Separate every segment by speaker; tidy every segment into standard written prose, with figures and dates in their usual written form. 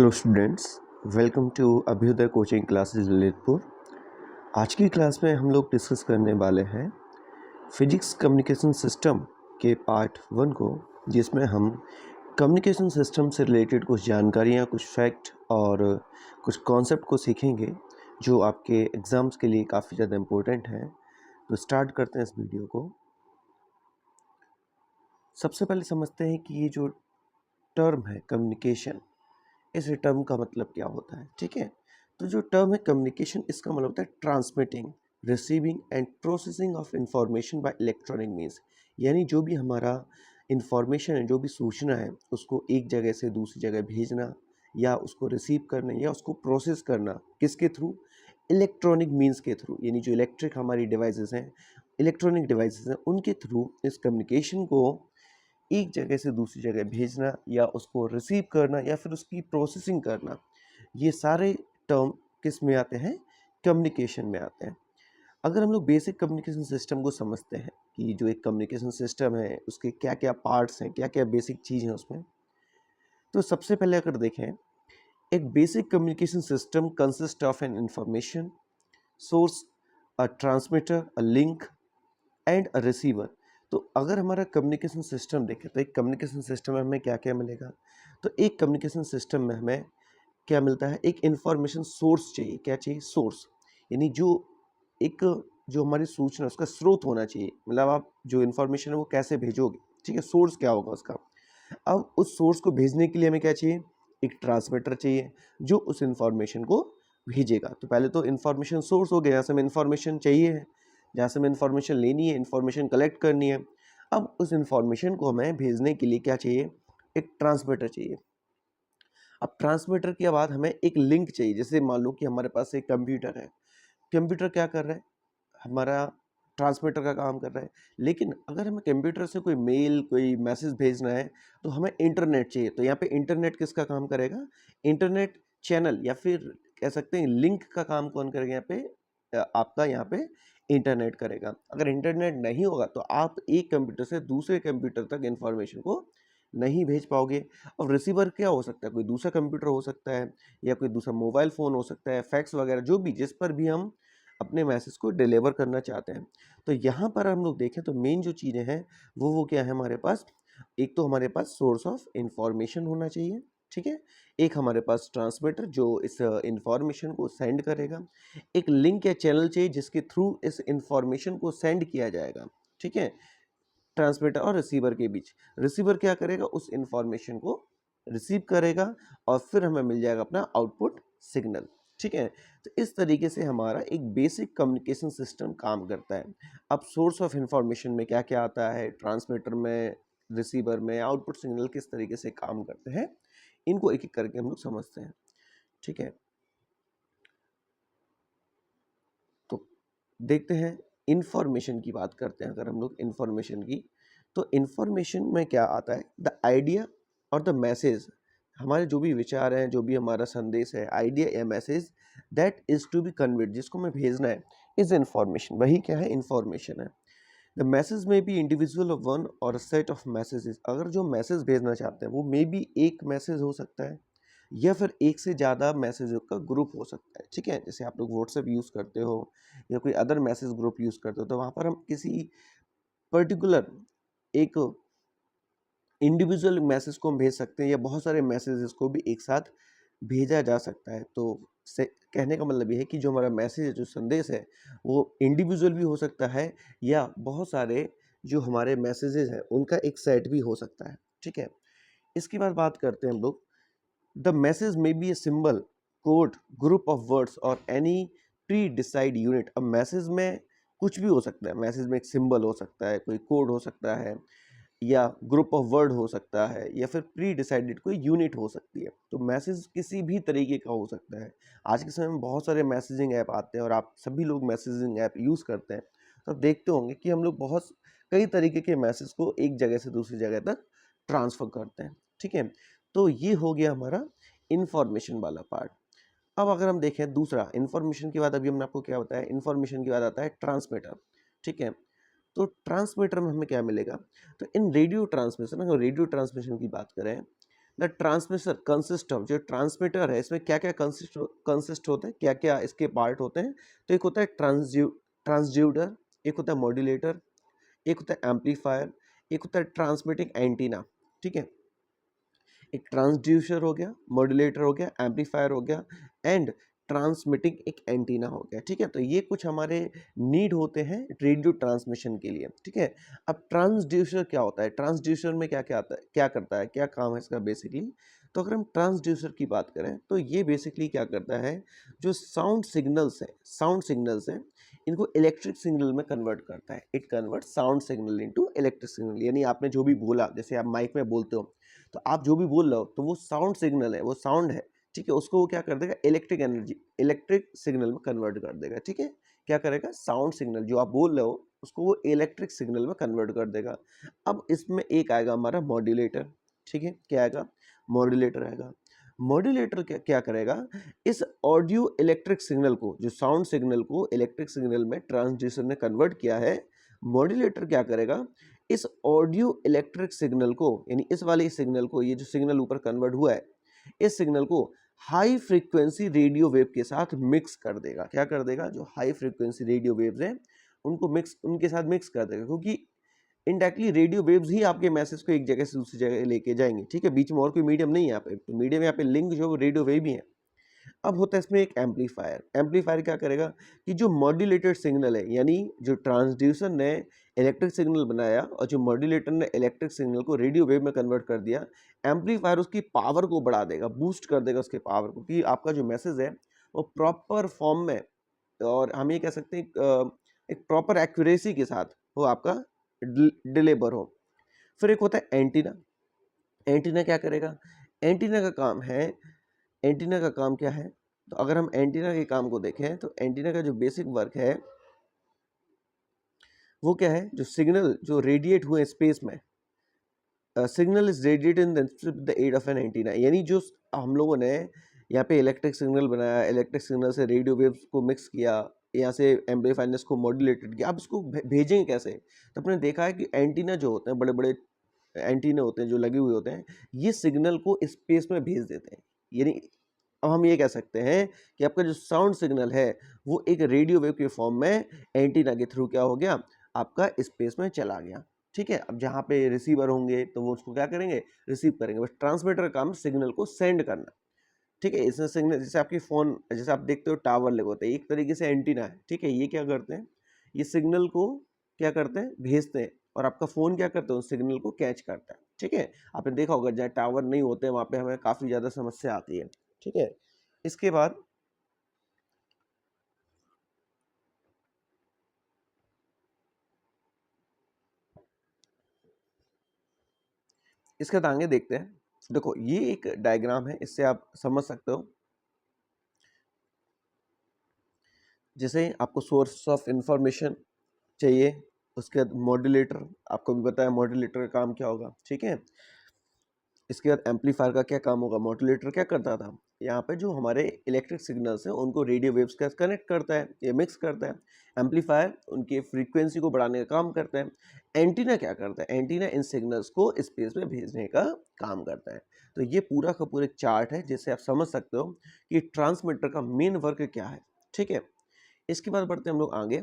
Speaker 1: Hello students, welcome to Abhyudaya coaching classes Lalitpur. आज की class में हम लोग डिस्कस करने वाले हैं फिजिक्स कम्युनिकेशन सिस्टम के पार्ट 1 को, जिसमें हम कम्युनिकेशन सिस्टम से रिलेटेड कुछ जानकारियाँ, कुछ फैक्ट और कुछ कॉन्सेप्ट को सीखेंगे जो आपके एग्ज़ाम्स के लिए काफ़ी ज़्यादा इम्पोर्टेंट हैं। तो स्टार्ट करते हैं इस वीडियो को। सबसे पहले समझते हैं कि ये जो टर्म है कम्युनिकेशन, इस टर्म का मतलब क्या होता है। ठीक है, तो जो टर्म है कम्युनिकेशन, इसका मतलब होता है transmitting, receiving end processing of information bye electronic means. यानी जो भी हमारा इंफॉर्मेशन है, जो भी सूचना है, उसको एक जगह से दूसरी जगह भेजना या उसको रिसीव करना या उसको प्रोसेस करना, किसके थ्रू? इलेक्ट्रॉनिक मीन्स के थ्रू। यानी जो इलेक्ट्रिक हमारी डिवाइसेस हैं, इलेक्ट्रॉनिक डिवाइसेस हैं, उनके थ्रू इस कम्युनिकेशन को एक जगह से दूसरी जगह भेजना या उसको रिसीव करना या फिर उसकी प्रोसेसिंग करना, ये सारे टर्म किस में आते हैं? कम्युनिकेशन में आते हैं। अगर हम लोग बेसिक कम्युनिकेशन सिस्टम को समझते हैं कि जो एक कम्युनिकेशन सिस्टम है उसके क्या क्या पार्ट्स हैं, क्या क्या बेसिक चीज़ हैं उसमें, तो सबसे पहले अगर देखें, एक basic communication system consist of an information source, a transmitter, a link and a receiver. तो अगर हमारा कम्युनिकेशन सिस्टम देखें तो एक कम्युनिकेशन सिस्टम में हमें क्या क्या मिलेगा? तो एक कम्युनिकेशन सिस्टम में हमें क्या मिलता है? एक इंफॉर्मेशन सोर्स चाहिए। क्या चाहिए? सोर्स। यानी जो एक जो हमारी सूचना उसका स्रोत होना चाहिए, मतलब आप जो इन्फॉर्मेशन है वो कैसे भेजोगे, ठीक है, सोर्स क्या होगा उसका। अब उस सोर्स को भेजने के लिए हमें क्या चाहिए? एक ट्रांसमीटर चाहिए जो उस इंफॉर्मेशन को भेजेगा। तो पहले तो इंफॉर्मेशन सोर्स हो गया, जहाँ से हमें इंफॉर्मेशन चाहिए है, जहाँ से हमें इंफॉर्मेशन लेनी है, इंफॉर्मेशन कलेक्ट करनी है। अब उस इंफॉर्मेशन को हमें भेजने के लिए क्या चाहिए? एक ट्रांसमीटर चाहिए। अब ट्रांसमीटर के बाद हमें एक लिंक चाहिए। जैसे मान लो कि हमारे पास एक कंप्यूटर है, कंप्यूटर क्या कर रहा है? हमारा ट्रांसमीटर का काम कर रहा है। लेकिन अगर हमें कंप्यूटर से कोई मेल, कोई मैसेज भेजना है, तो हमें इंटरनेट चाहिए। तो यहाँ पे इंटरनेट किसका काम करेगा? इंटरनेट चैनल या फिर कह सकते हैं लिंक का काम कौन करेगा यहाँ पे? आपका यहाँ पे इंटरनेट करेगा। अगर इंटरनेट नहीं होगा तो आप एक कंप्यूटर से दूसरे कंप्यूटर तक इंफॉर्मेशन को नहीं भेज पाओगे। और रिसीवर क्या हो सकता है? कोई दूसरा कंप्यूटर हो सकता है या कोई दूसरा मोबाइल फ़ोन हो सकता है, फैक्स वगैरह, जो भी जिस पर भी हम अपने मैसेज को डिलीवर करना चाहते हैं। तो यहाँ पर हम लोग देखें तो मेन जो चीज़ें हैं वो क्या है हमारे पास? एक तो हमारे पास सोर्स ऑफ इंफॉर्मेशन होना चाहिए, ठीक है। एक हमारे पास ट्रांसमीटर जो इस इंफॉर्मेशन को सेंड करेगा। एक लिंक या चैनल चाहिए जिसके थ्रू इस इंफॉर्मेशन को सेंड किया जाएगा, ठीक है, ट्रांसमीटर और रिसीवर के बीच। रिसीवर क्या करेगा? उस इंफॉर्मेशन को रिसीव करेगा और फिर हमें मिल जाएगा अपना आउटपुट सिग्नल, ठीक है। तो इस तरीके से हमारा एक बेसिक कम्युनिकेशन सिस्टम काम करता है। अब सोर्स ऑफ इंफॉर्मेशन में क्या क्या आता है, ट्रांसमीटर में, रिसीवर में, आउटपुट सिग्नल किस तरीके से काम करते हैं, इनको एक एक करके हम लोग समझते हैं, ठीक है। तो देखते हैं, इंफॉर्मेशन की बात करते हैं। अगर हम लोग इंफॉर्मेशन की, तो इंफॉर्मेशन में क्या आता है? द आइडिया और द मैसेज। हमारे जो भी विचार हैं, जो भी हमारा संदेश है, आइडिया या message that is to be conveyed, जिसको हमें भेजना है, इज इंफॉर्मेशन। वही क्या है? इंफॉर्मेशन है। द मैसेज में बी इंडिविजुअल ऑफ वन और सेट ऑफ मैसेजेस। अगर जो मैसेज भेजना चाहते हैं वो मे बी एक मैसेज हो सकता है या फिर एक से ज़्यादा मैसेज का ग्रुप हो सकता है, ठीक है। जैसे आप लोग व्हाट्सएप यूज़ करते हो या कोई अदर मैसेज ग्रुप यूज़ करते हो, तो वहाँ पर हम किसी पर्टिकुलर एक इंडिविजुअल मैसेज को हम भेज सकते हैं या बहुत सारे मैसेजेस को भी एक साथ भेजा जा सकता है। तो से कहने का मतलब ये है कि जो हमारा मैसेज है, जो संदेश है, वो इंडिविजुअल भी हो सकता है या बहुत सारे जो हमारे मैसेजेस हैं उनका एक सेट भी हो सकता है, ठीक है। इसके बाद बात करते हैं हम लोग, the message may be a symbol, code, group of words और एनी प्री डिसाइड यूनिट। अब मैसेज में कुछ भी हो सकता है। मैसेज में एक सिंबल हो सकता है, कोई कोड हो सकता है, या ग्रुप ऑफ वर्ड हो सकता है, या फिर प्री डिसाइडेड कोई यूनिट हो सकती है। तो मैसेज किसी भी तरीके का हो सकता है। आज के समय में बहुत सारे मैसेजिंग ऐप आते हैं और आप सभी लोग मैसेजिंग ऐप यूज़ करते हैं, तो आप देखते होंगे कि हम लोग बहुत कई तरीके के मैसेज को एक जगह से दूसरी जगह तक ट्रांसफ़र करते हैं, ठीक है। तो ये हो गया हमारा इंफॉर्मेशन वाला पार्ट। अब अगर हम देखें दूसरा, इंफॉर्मेशन के बाद अभी हमने आपको क्या बताया, इंफॉर्मेशन के बाद आता है ट्रांसमीटर, ठीक है। तो ट्रांसमीटर में हमें क्या मिलेगा? तो इन रेडियो ट्रांसमिशन, अगर रेडियो ट्रांसमिशन की बात करें द ट्रांसमिटर कंसिस्ट ऑफ, जो ट्रांसमीटर है इसमें क्या क्या कंसिस्ट होते हैं, क्या क्या इसके पार्ट होते हैं। तो एक होता है ट्रांसड्यूसर, एक होता है मॉड्यूलेटर, एक होता है एम्पलीफायर, एक होता है ट्रांसमिटिंग एंटीना। ठीक है, एक ट्रांसड्यूसर हो गया, मॉड्यूलेटर हो गया, एम्पलीफायर हो गया एंड ट्रांसमिटिंग एक एंटीना हो गया। ठीक है, तो ये कुछ हमारे नीड होते हैं रेडियो ट्रांसमिशन के लिए। ठीक है, अब ट्रांसड्यूसर क्या होता है, ट्रांसड्यूसर में क्या क्या आता है, क्या करता है, क्या काम है इसका बेसिकली। तो अगर हम ट्रांसड्यूसर की बात करें तो ये बेसिकली क्या करता है, जो साउंड सिग्नल्स हैं इनको इलेक्ट्रिक सिग्नल में कन्वर्ट करता है। It convert sound signal into electric signal, यानी आपने जो भी बोला, जैसे आप माइक में बोलते हो तो आप जो भी बोल रहे हो तो वो साउंड सिग्नल है, वो साउंड है। ठीक है, उसको वो क्या कर देगा, इलेक्ट्रिक एनर्जी, इलेक्ट्रिक सिग्नल में कन्वर्ट कर देगा। ठीक है, क्या करेगा, साउंड सिग्नल जो आप बोल रहे हो उसको वो इलेक्ट्रिक सिग्नल में कन्वर्ट कर देगा। अब इसमें एक आएगा हमारा मॉड्यूलेटर। ठीक है, क्या आएगा, मॉड्यूलेटर आएगा। मॉड्यूलेटर क्या क्या करेगा, इस ऑडियो इलेक्ट्रिक सिग्नल को, जो साउंड सिग्नल को इलेक्ट्रिक सिग्नल में ट्रांसड्यूसर ने कन्वर्ट किया है, मॉड्यूलेटर क्या करेगा, इस ऑडियो इलेक्ट्रिक सिग्नल को, यानी इस वाले सिग्नल को, ये जो सिग्नल ऊपर कन्वर्ट हुआ है, इस सिग्नल को हाई फ्रीक्वेंसी रेडियो वेव के साथ मिक्स कर देगा। क्या कर देगा, जो हाई फ्रीक्वेंसी रेडियो वेव्स हैं उनके साथ मिक्स कर देगा, क्योंकि इनडायरेक्टली रेडियो वेव्स ही आपके मैसेज को एक जगह से दूसरी जगह लेके जाएंगे। ठीक है, बीच में और कोई मीडियम नहीं है यहाँ पे, तो मीडियम यहाँ पे लिंक जो रेडियो वेव ही है। अब होता है इसमें एक एम्पलीफायर। एम्पलीफायर क्या करेगा कि जो मॉड्यूलेटेड सिग्नल है, यानी जो ट्रांसड्यूसर ने इलेक्ट्रिक सिग्नल बनाया और जो मॉड्यूलेटर ने इलेक्ट्रिक सिग्नल को रेडियो वेव में कन्वर्ट कर दिया, एम्पलीफायर उसकी पावर को बढ़ा देगा, बूस्ट कर देगा उसके पावर को, कि आपका जो मैसेज है वो प्रॉपर फॉर्म में, और हम ये कह सकते हैं एक प्रॉपर एक्यूरेसी के साथ वो आपका डिलीवर हो। फिर एक होता है एंटीना। एंटीना क्या करेगा, एंटीना का काम है, एंटीना का काम क्या है, तो अगर हम एंटीना के काम को देखें तो एंटीना का जो बेसिक वर्क है वो क्या है, जो सिग्नल जो रेडिएट हुए स्पेस में, signal is radiate in the aid of an antenna, यानी जो हम लोगों ने यहाँ पे इलेक्ट्रिक सिग्नल बनाया, इलेक्ट्रिक सिग्नल से रेडियो वेव्स को मिक्स किया, यहाँ से एम्पलीफायर को मॉड्यूलेटेड किया, अब इसको भेजेंगे कैसे। तो अपने देखा है कि एंटीना जो होते हैं, बड़े बड़े एंटीना होते हैं जो लगे हुए होते हैं, ये सिग्नल को स्पेस में भेज देते हैं। यानी अब हम ये कह सकते हैं कि आपका जो साउंड सिग्नल है वो एक रेडियो वेव के फॉर्म में एंटीना के थ्रू क्या हो गया, आपका स्पेस में चला गया। ठीक है, अब जहाँ पे रिसीवर होंगे तो वो उसको क्या करेंगे, रिसीव करेंगे। बस ट्रांसमीटर का काम सिग्नल को सेंड करना। ठीक है, इसमें सिग्नल, जैसे आपकी फ़ोन, जैसे आप देखते हो टावर लगे होते हैं, एक तरीके से एंटीना है। ठीक है, ये क्या करते हैं, ये सिग्नल को क्या करते हैं, भेजते हैं, और आपका फ़ोन क्या करता है, उस सिग्नल को कैच करता है। ठीक है, आपने देखा होगा जहाँ टावर नहीं होते वहाँ पे हमें काफ़ी ज़्यादा समस्या आती है। ठीक है, इसके बाद इसके बाद आगे देखते हैं। देखो ये एक डायग्राम है, इससे आप समझ सकते हो। जैसे आपको सोर्स ऑफ इंफॉर्मेशन चाहिए, उसके बाद मॉड्यूलेटर, आपको भी बताया मॉड्यूलेटर का काम क्या होगा। ठीक है, इसके बाद एम्पलीफायर का क्या काम होगा, मॉड्यूलेटर क्या करता था, यहाँ पे जो हमारे इलेक्ट्रिक सिग्नल्स हैं उनको रेडियो वेव्स के साथ कनेक्ट करता है, ये मिक्स करता है। एम्पलीफायर उनकी फ्रीक्वेंसी को बढ़ाने का काम करता है। एंटीना क्या करता है, एंटीना इन सिग्नल्स को स्पेस में भेजने का काम करता है। तो ये पूरा का पूरा एक चार्ट है जिससे आप समझ सकते हो कि ट्रांसमीटर का मेन वर्क क्या है। ठीक है, इसके बाद बढ़ते हैं हम लोग आगे,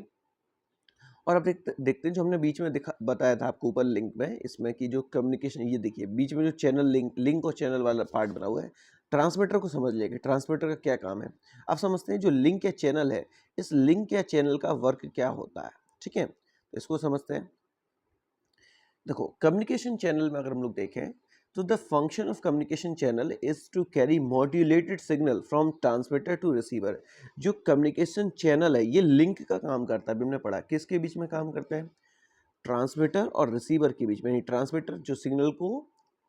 Speaker 1: और अब देखते हैं जो हमने बीच में बताया था आपको ऊपर लिंक में, इसमें कि जो कम्युनिकेशन, ये देखिए बीच में जो चैनल लिंक और चैनल वाला पार्ट बना हुआ है, ट्रांसमीटर को समझ लेंगे ट्रांसमीटर का क्या काम है। अब समझते हैं जो लिंक या चैनल है, इस लिंक या चैनल का वर्क क्या होता है। ठीक है, तो इसको समझते हैं। देखो कम्युनिकेशन चैनल में अगर हम लोग देखें तो the function of communication channel is to carry modulated signal from transmitter to receiver. जो कम्युनिकेशन चैनल है ये लिंक का काम करता है, अभी हमने पढ़ा किसके बीच में काम करता है, ट्रांसमीटर और रिसीवर के बीच में। यानी ट्रांसमीटर जो सिग्नल को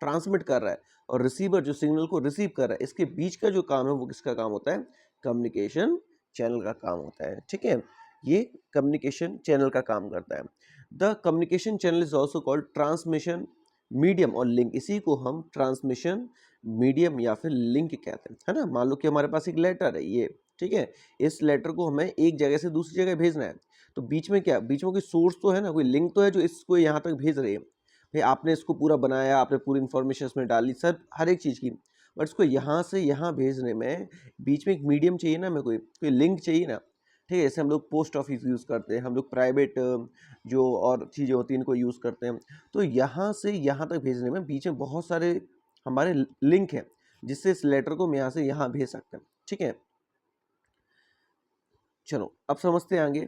Speaker 1: ट्रांसमिट कर रहा है और रिसीवर जो सिग्नल को रिसीव कर रहा है, इसके बीच का जो काम है वो किसका काम होता है, कम्युनिकेशन चैनल का काम होता है। ठीक है, ये कम्युनिकेशन चैनल का काम करता है। The communication channel is also called transmission medium और लिंक, इसी को हम ट्रांसमिशन मीडियम या फिर लिंक कहते हैं, है ना। मान लो कि हमारे पास एक लेटर है ये, ठीक है, इस लेटर को हमें एक जगह से दूसरी जगह भेजना है, तो बीच में क्या, बीच में कोई सोर्स तो है ना, कोई लिंक तो है जो इसको यहाँ तक भेज रही है। भाई आपने इसको पूरा बनाया, आपने पूरी इन्फॉर्मेशन इसमें डाली सर, हर एक चीज़ की, बट इसको यहाँ से यहाँ भेजने में बीच में एक मीडियम चाहिए ना, हमें कोई लिंक चाहिए ना, ठीक है। जैसे हम लोग पोस्ट ऑफिस यूज़ करते हैं, हम लोग प्राइवेट जो और चीज़ें होती हैं इनको यूज़ करते हैं, तो यहाँ से यहाँ तक भेजने में बीच में बहुत सारे हमारे लिंक हैं, जिससे इस लेटर को हम यहाँ से यहाँ भेज सकते हैं, ठीक है। चलो अब समझते हैं आगे।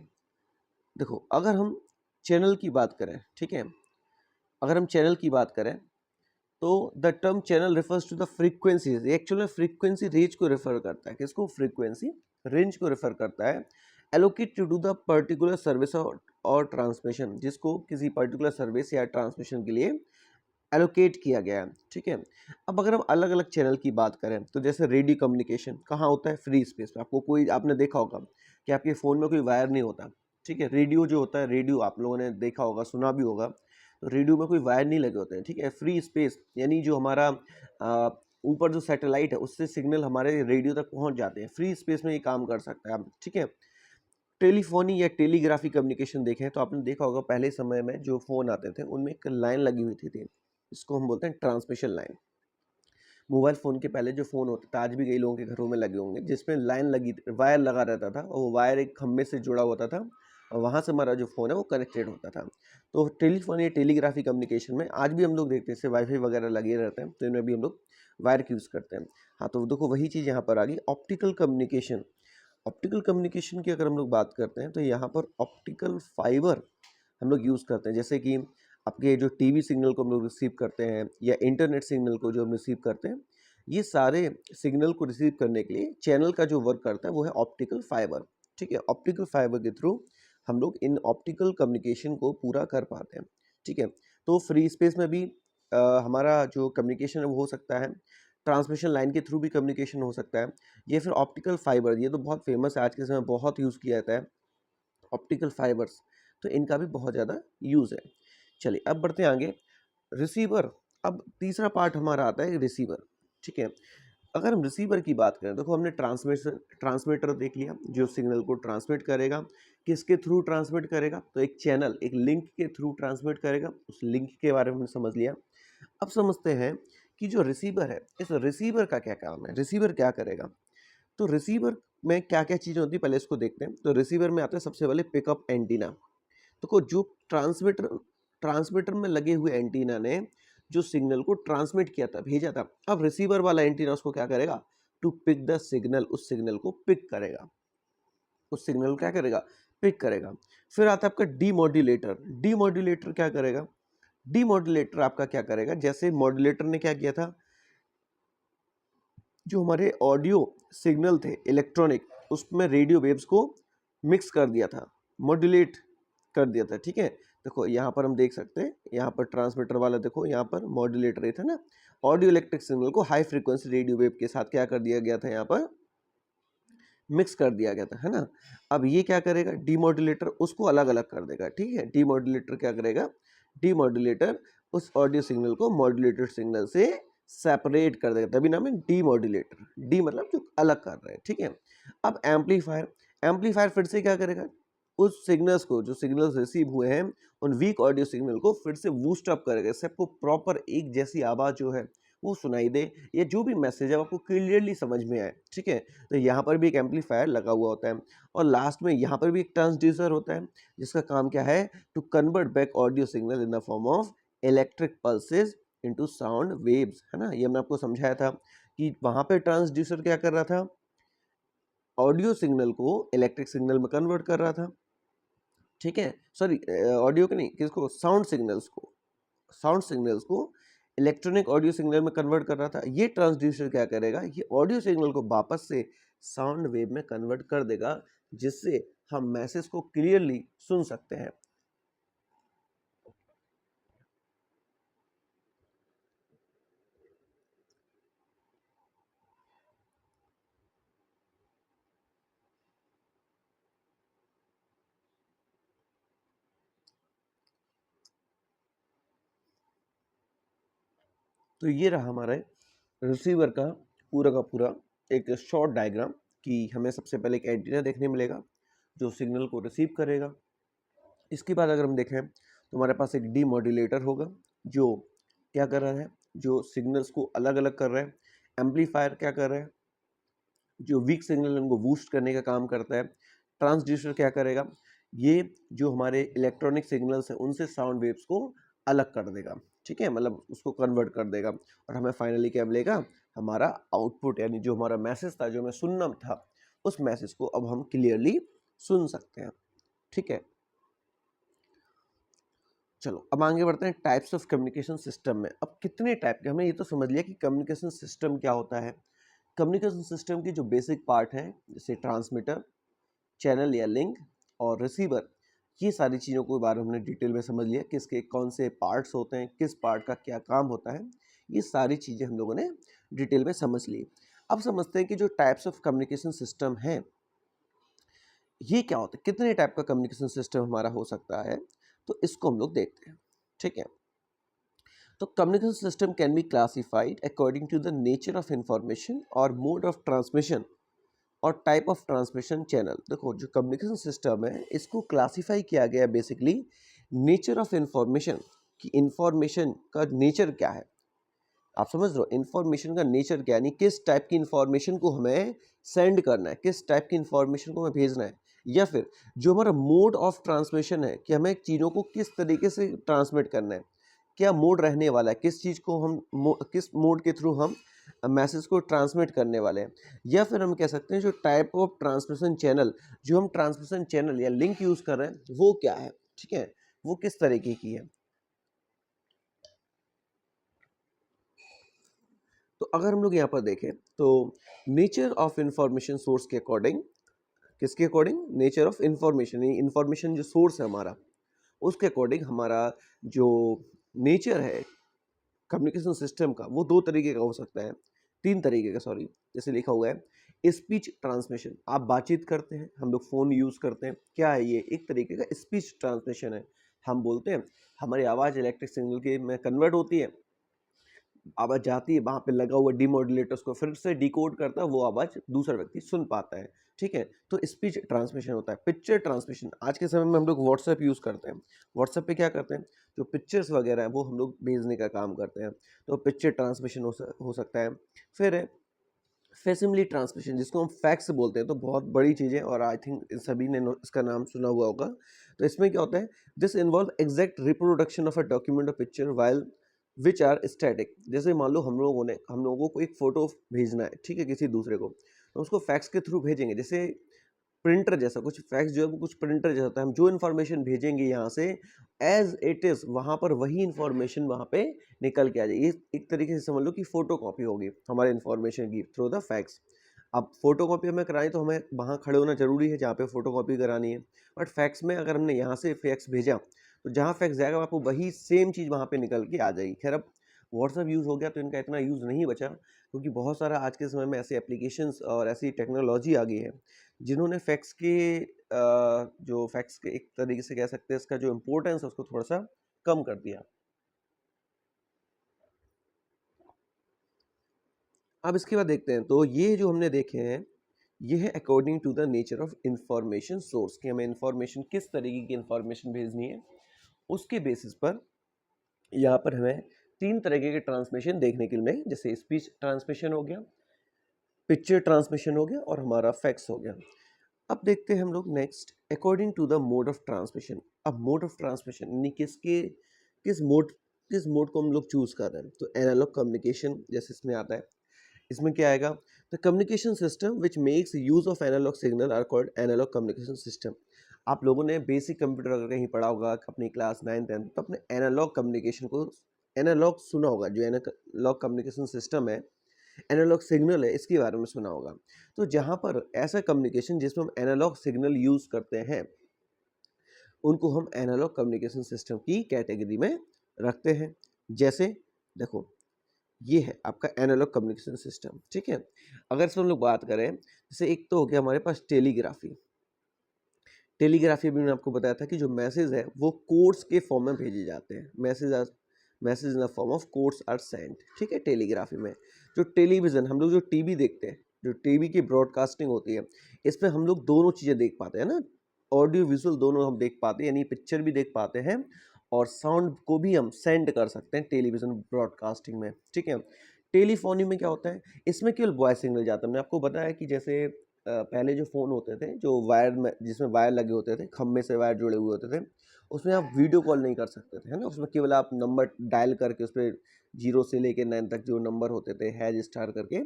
Speaker 1: देखो अगर हम चैनल की बात करें, ठीक है, अगर हम चैनल की बात करें तो the term channel refers to the frequencies, actual में फ्रीक्वेंसी रेंज को रेफर करता है, किसको, फ्रीक्वेंसी रेंज को रेफर करता है, allocate to do the particular service और ट्रांसमिशन, जिसको किसी पर्टिकुलर सर्विस या ट्रांसमिशन के लिए एलोकेट किया गया है, ठीक है। अब अगर हम अलग अलग चैनल की बात करें तो जैसे रेडियो कम्युनिकेशन कहाँ होता है, फ्री स्पेस में। आपको कोई, आपने देखा होगा कि आपके फ़ोन में कोई वायर नहीं होता, ठीक है। रेडियो जो होता है, रेडियो आप लोगों ने देखा होगा, सुना भी होगा, तो रेडियो में कोई वायर नहीं लगे होते हैं, ठीक है। फ्री स्पेस यानी जो हमारा ऊपर जो सैटेलाइट है उससे सिग्नल हमारे रेडियो तक पहुंच जाते हैं, फ्री स्पेस में ये काम कर सकता है, ठीक है। टेलीफोनी या टेलीग्राफी कम्युनिकेशन देखें तो आपने देखा होगा पहले समय में जो फ़ोन आते थे उनमें एक लाइन लगी हुई थी, इसको हम बोलते हैं ट्रांसमिशन लाइन। मोबाइल फ़ोन के पहले जो फ़ोन होते थे, आज भी कई लोगों के घरों में लगे होंगे, जिसमें लाइन लगी, वायर लगा रहता था, और वो वायर एक खंभे से जुड़ा होता था, और वहाँ से हमारा जो फ़ोन है वो कनेक्टेड होता था। तो टेलीफोन या टेलीग्राफी कम्युनिकेशन में आज भी हम लोग देखते हैं, जैसे वाईफाई वगैरह लगे रहते हैं, तो इनमें भी हम लोग वायर की यूज़ करते हैं। हाँ, तो देखो वही चीज़ यहाँ पर आ गई, ऑप्टिकल कम्युनिकेशन। ऑप्टिकल कम्युनिकेशन की अगर हम लोग बात करते हैं तो यहाँ पर ऑप्टिकल फाइबर हम लोग यूज़ करते हैं, जैसे कि आपके जो टीवी सिग्नल को हम लोग रिसीव करते हैं या इंटरनेट सिग्नल को जो हम रिसीव करते हैं, ये सारे सिग्नल को रिसीव करने के लिए चैनल का जो वर्क करता है वो है ऑप्टिकल फाइबर, ठीक है। ऑप्टिकल फाइबर के थ्रू हम लोग इन ऑप्टिकल कम्युनिकेशन को पूरा कर पाते हैं, ठीक है। तो फ्री स्पेस में भी हमारा जो कम्युनिकेशन है वो हो सकता है, ट्रांसमिशन लाइन के थ्रू भी कम्युनिकेशन हो सकता है, ये फिर ऑप्टिकल फाइबर, ये तो बहुत फेमस है, आज के समय बहुत यूज़ किया जाता है ऑप्टिकल फाइबर्स, तो इनका भी बहुत ज़्यादा यूज़ है। चलिए अब बढ़ते हैं आगे, रिसीवर। अब तीसरा पार्ट हमारा आता है रिसीवर, ठीक है। अगर हम रिसीवर की बात करें, देखो हमने ट्रांसमीटर देख लिया जो सिग्नल को ट्रांसमिट करेगा, किसके थ्रू ट्रांसमिट करेगा, तो एक चैनल, एक लिंक के थ्रू ट्रांसमिट करेगा, उस लिंक के बारे में हमने समझ लिया। अब समझते हैं कि जो रिसीवर है, इस रिसीवर का क्या काम है, रिसीवर क्या करेगा। तो रिसीवर में क्या क्या चीज़ें होती है पहले इसको देखते हैं। तो रिसीवर में आता है सबसे पहले पिकअप एंटीना। तो जो ट्रांसमीटर ट्रांसमीटर में लगे हुए एंटीना ने जो सिग्नल को ट्रांसमिट किया था, भेजा था, अब रिसीवर वाला एंटीना उसको क्या करेगा, टू पिक द सिग्नल, उस सिग्नल को पिक करेगा, उस सिग्नल को क्या करेगा, पिक करेगा। फिर आता है आपका डीमॉड्यूलेटर। डीमॉड्यूलेटर क्या करेगा, डीमॉड्यूलेटर आपका क्या करेगा, जैसे मॉड्यूलेटर ने क्या किया था, जो हमारे ऑडियो सिग्नल थे इलेक्ट्रॉनिक, उसमें रेडियो वेव्स को मिक्स कर दिया था, मॉड्यूलेट कर दिया था, ठीक है। देखो यहाँ पर हम देख सकते हैं, यहाँ पर ट्रांसमीटर वाला देखो, यहाँ पर मॉड्यूलेटर ये था ना, ऑडियो इलेक्ट्रिक सिग्नल को हाई फ्रीक्वेंसी रेडियो वेव के साथ क्या कर दिया गया था, यहाँ पर मिक्स कर दिया गया था, है ना। अब ये क्या करेगा, डीमॉड्यूलेटर उसको अलग अलग कर देगा, ठीक है। डीमॉड्यूलेटर क्या करेगा, डीमॉड्यूलेटर उस ऑडियो सिग्नल को मॉड्यूलेटेड सिग्नल से सेपरेट कर देगा, तभी नाम है डीमॉड्यूलेटर, डी मतलब जो अलग कर रहे हैं, ठीक है। अब एम्पलीफायर, एम्पलीफायर फिर से क्या करेगा, उस सिग्नल्स को, जो सिग्नल्स रिसीव हुए हैं, उन वीक ऑडियो सिग्नल को फिर से बूस्ट अप करेगा, इससे आपको प्रॉपर एक जैसी आवाज़ जो है वो सुनाई दे, ये जो भी मैसेज है आपको क्लियरली समझ में आए, ठीक है। तो यहाँ पर भी एक एम्पलीफायर लगा हुआ होता है, और लास्ट में यहाँ पर भी एक ट्रांसड्यूसर होता है, जिसका काम क्या है, to convert back audio signal in the form of electric pulses into sound waves, है ना। ये हमने आपको समझाया था कि वहाँ पे ट्रांसड्यूसर क्या कर रहा था, ऑडियो सिग्नल को इलेक्ट्रिक सिग्नल में कन्वर्ट कर रहा था, ठीक है। सॉरी, ऑडियो के नहीं, किसको, साउंड सिग्नल्स को इलेक्ट्रॉनिक ऑडियो सिग्नल में कन्वर्ट कर रहा था। ये ट्रांसड्यूसर क्या करेगा, ये ऑडियो सिग्नल को वापस से साउंड वेव में कन्वर्ट कर देगा, जिससे हम मैसेज को क्लियरली सुन सकते हैं। तो ये रहा हमारे रिसीवर का पूरा एक शॉर्ट डायग्राम, कि हमें सबसे पहले एक एंटीना देखने मिलेगा जो सिग्नल को रिसीव करेगा। इसके बाद अगर हम देखें तो हमारे पास एक डीमॉड्यूलेटर होगा, जो क्या कर रहा है, जो सिग्नल्स को अलग अलग कर रहा है। एम्पलीफायर क्या कर रहा है, जो वीक सिग्नल है उनको बूस्ट करने का काम करता है। ट्रांसड्यूसर क्या करेगा, ये जो हमारे इलेक्ट्रॉनिक सिग्नल्स हैं उनसे साउंड वेव्स को अलग कर देगा, ठीक है, मतलब उसको कन्वर्ट कर देगा, और हमें फाइनली क्या मिलेगा, हमारा आउटपुट, यानी जो हमारा मैसेज था, जो हमें सुनना था, उस मैसेज को अब हम क्लियरली सुन सकते हैं, ठीक है। चलो अब आगे बढ़ते हैं टाइप्स ऑफ कम्युनिकेशन सिस्टम में। अब कितने टाइप के, हमने ये तो समझ लिया कि कम्युनिकेशन सिस्टम क्या होता है। कम्युनिकेशन सिस्टम की जो बेसिक पार्ट है, जैसे ट्रांसमीटर, चैनल या लिंक और रिसीवर, ये सारी चीज़ों के बारे में हमने डिटेल में समझ लिया, किसके कौन से पार्ट्स होते हैं, किस पार्ट का क्या काम होता है, ये सारी चीज़ें हम लोगों ने डिटेल में समझ ली। अब समझते हैं कि जो टाइप्स ऑफ कम्युनिकेशन सिस्टम है ये क्या होता है, कितने टाइप का कम्युनिकेशन सिस्टम हमारा हो सकता है, तो इसको हम लोग देखते हैं, ठीक है। तो communication system can be classified according to the nature of information और मोड ऑफ ट्रांसमिशन और टाइप ऑफ ट्रांसमिशन चैनल। देखो जो कम्युनिकेशन सिस्टम है इसको क्लासिफाई किया गया है बेसिकली नेचर ऑफ इंफॉर्मेशन, कि इंफॉर्मेशन का नेचर क्या है। आप समझ रहे हो, इंफॉर्मेशन का नेचर क्या है, यानी किस टाइप की इंफॉर्मेशन को हमें सेंड करना है, किस टाइप की इंफॉर्मेशन को हमें भेजना है, या फिर जो हमारा मोड ऑफ ट्रांसमिशन है, कि हमें चीज़ों को किस तरीके से ट्रांसमिट करना है, क्या मोड रहने वाला है, किस चीज़ को हम किस मोड के थ्रू हम मैसेज को ट्रांसमिट करने वाले हैं, या फिर हम कह सकते हैं जो टाइप ऑफ ट्रांसमिशन चैनल, जो हम ट्रांसमिशन चैनल या लिंक यूज़ कर रहे हैं वो क्या है, ठीक है, वो किस तरीके की है। तो अगर हम लोग यहाँ पर देखें तो नेचर ऑफ इंफॉर्मेशन सोर्स के अकॉर्डिंग, किसके according, nature of information, information जो सोर्स है हमारा, उसके अकॉर्डिंग हमारा जो नेचर है कम्युनिकेशन सिस्टम का वो दो तरीके का हो सकता है, तीन तरीके का सॉरी। जैसे लिखा हुआ है स्पीच ट्रांसमिशन, आप बातचीत करते हैं, हम लोग फ़ोन यूज़ करते हैं, क्या है ये, एक तरीके का स्पीच ट्रांसमिशन है। हम बोलते हैं, हमारी आवाज़ इलेक्ट्रिक सिग्नल के में कन्वर्ट होती है, आवाज़ जाती है, वहाँ पे लगा हुआ डीमोडुलेटर उसको फिर से डिकोड करता है, वो आवाज़ दूसरा व्यक्ति सुन पाता है, ठीक है। तो स्पीच ट्रांसमिशन होता है। पिक्चर ट्रांसमिशन, आज के समय में हम लोग व्हाट्सएप यूज़ करते हैं, व्हाट्सएप पे क्या करते हैं, जो पिक्चर्स वगैरह हैं वो हम लोग भेजने का काम करते हैं, तो पिक्चर ट्रांसमिशन हो सकता है। फिर है फैसिमली ट्रांसमिशन, जिसको हम फैक्स बोलते हैं, तो बहुत बड़ी चीज़ है और आई थिंक सभी ने इसका नाम सुना हुआ होगा। तो इसमें क्या होता है, this involve exact reproduction of a document और picture while which are static. जैसे मान लो हम लोगों को एक फ़ोटो भेजना है, ठीक है, किसी दूसरे को, तो उसको फैक्स के थ्रू भेजेंगे, जैसे प्रिंटर जैसा कुछ, फैक्स जो है वो कुछ प्रिंटर जैसा होता है, हम जो इन्फॉर्मेशन भेजेंगे यहाँ से एज इट इज़ वहाँ पर वही इन्फॉर्मेशन वहाँ पे निकल के आ जाएगी। ये एक तरीके से समझ लो कि फ़ोटो कॉपी होगी हमारे इन्फॉर्मेशन की थ्रू द फैक्स। अब फ़ोटो कॉपी हमें करानी तो हमें वहाँ खड़े होना ज़रूरी है जहाँ पे फ़ोटो कॉपी करानी है, बट फैक्स में अगर हमने यहाँ से फैक्स भेजा तो जहाँ फैक्स जाएगा आपको वही सेम चीज़ वहाँ पे निकल के आ जाएगी। खैर अब व्हाट्सअप यूज़ हो गया तो इनका इतना यूज़ नहीं बचा, क्योंकि बहुत सारा आज के समय में ऐसे एप्लीकेशंस और ऐसी टेक्नोलॉजी आ गई है जिन्होंने फैक्स के जो फैक्स के एक तरीके से कह सकते हैं इसका जो इम्पोर्टेंस है उसको थोड़ा सा कम कर दिया। अब इसके बाद देखते हैं, तो ये जो हमने देखे हैं ये है according to the nature of information source, कि हमें इंफॉर्मेशन किस तरीके की इंफॉर्मेशन भेजनी है, उसके बेसिस पर यहाँ पर हमें तीन तरीके के ट्रांसमिशन देखने के लिए मिले, जैसे स्पीच ट्रांसमिशन हो गया, पिक्चर ट्रांसमिशन हो गया और हमारा फैक्स हो गया। अब देखते हैं हम लोग next according to the mode of transmission. अब मोड ऑफ ट्रांसमिशन यानी किस मोड को हम लोग चूज कर रहे हैं, तो एनालॉग कम्युनिकेशन जैसे इसमें आता है, इसमें क्या आएगा, the communication system which makes use of analogue signal are called analogue communication system. आप लोगों ने बेसिक कंप्यूटर अगर कहीं पढ़ा होगा अपनी क्लास 9th 10th, तो अपने एनालॉग कम्युनिकेशन को एनालॉग सुना होगा, जो एनालॉग कम्युनिकेशन सिस्टम है, एनालॉग सिग्नल है, इसके बारे में सुना होगा। तो जहाँ पर ऐसा कम्युनिकेशन जिसमें हम एनालॉग सिग्नल यूज़ करते हैं उनको हम एनालॉग कम्युनिकेशन सिस्टम की कैटेगरी में रखते हैं। जैसे देखो ये है आपका एनालॉग कम्युनिकेशन सिस्टम, ठीक है। अगर इसमें हम लोग बात करें, जैसे एक तो हो गया हमारे पास टेलीग्राफी। टेलीग्राफी भी मैंने आपको बताया था कि जो मैसेज है वो कोड्स के फॉर्म में भेजे जाते हैं, message in the form of codes are sent, ठीक है। टेलीग्राफी में जो टेलीविज़न, हम लोग जो टीवी देखते हैं, जो टीवी की ब्रॉडकास्टिंग होती है, इसमें हम लोग दोनों चीज़ें देख पाते हैं ना, ऑडियो विजुअल दोनों हम देख पाते हैं, यानी पिक्चर भी देख पाते हैं और साउंड को भी हम सेंड कर सकते हैं टेलीविज़न ब्रॉडकास्टिंग में, ठीक है। टेलीफोनी में क्या होता है, इसमें केवल वॉइस सिग्नल जाता है। मैंने आपको बताया कि जैसे पहले जो फ़ोन होते थे जो वायर में, जिसमें वायर लगे होते थे, खम्भे से वायर जुड़े हुए होते थे, उसमें आप वीडियो कॉल नहीं कर सकते थे, है ना। उसमें केवल आप नंबर डायल करके उस पर 0 से लेके 9 तक जो नंबर होते थे हैज स्टार करके,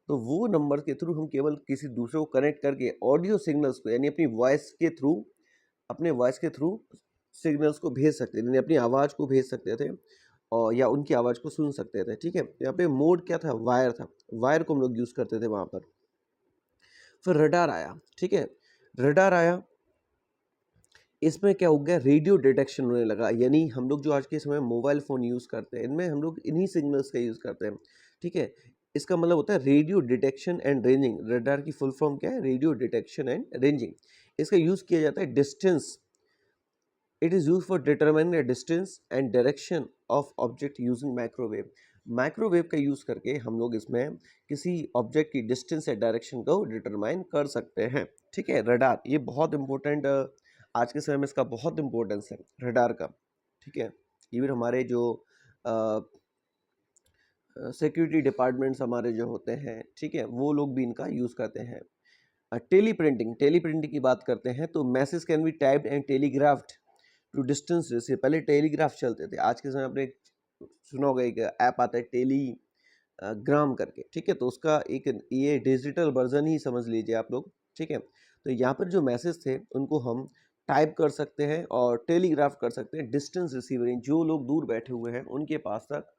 Speaker 1: तो वो नंबर के थ्रू हम केवल किसी दूसरे को कनेक्ट करके ऑडियो सिग्नल्स को, यानी अपनी वॉइस के थ्रू, अपने वॉइस के थ्रू सिग्नल्स को भेज सकते थे, यानी अपनी आवाज़ को भेज सकते थे और या उनकी आवाज़ को सुन सकते थे, ठीक है। यहाँ पे मोड क्या था, वायर था, वायर को हम लोग यूज़ करते थे वहाँ पर। फिर रडार आया, ठीक है। रडार आया, इसमें क्या हो गया, रेडियो डिटेक्शन होने लगा, यानी हम लोग जो आज के समय मोबाइल फ़ोन यूज़ करते हैं, इनमें हम लोग इन्हीं सिग्नल्स का यूज़ करते हैं, ठीक है। इसका मतलब होता है radio detection and ranging. Radar की फुल फॉर्म क्या है, रेडियो डिटेक्शन एंड रेंजिंग। इसका यूज़ किया जाता है distance, it is use for determining the distance and direction of object using microwave. Microwave का यूज़ करके हम लोग इसमें किसी ऑब्जेक्ट की डिस्टेंस या डायरेक्शन को डिटरमाइन कर सकते हैं, ठीक है। रडार ये बहुत इंपॉर्टेंट, आज के समय में इसका बहुत इंपॉर्टेंस है रडार का, ठीक है। इवन हमारे जो सिक्योरिटी डिपार्टमेंट्स हमारे जो होते हैं, ठीक है, वो लोग भी इनका यूज़ करते हैं। टेली प्रिंटिंग, टेली प्रिंटिंग की बात करते हैं तो message can be typed and telegraphed to distance. से पहले टेलीग्राफ चलते थे, आज के समय आपने सुना होगा एक ऐप आता है टेली ग्राम करके, ठीक है। तो उसका एक ये डिजिटल वर्जन ही समझ लीजिए आप लोग, ठीक है। तो यहाँ पर जो मैसेज थे उनको हम टाइप कर सकते हैं और टेलीग्राफ कर सकते हैं डिस्टेंस रिसीवर, जो लोग दूर बैठे हुए हैं उनके पास तक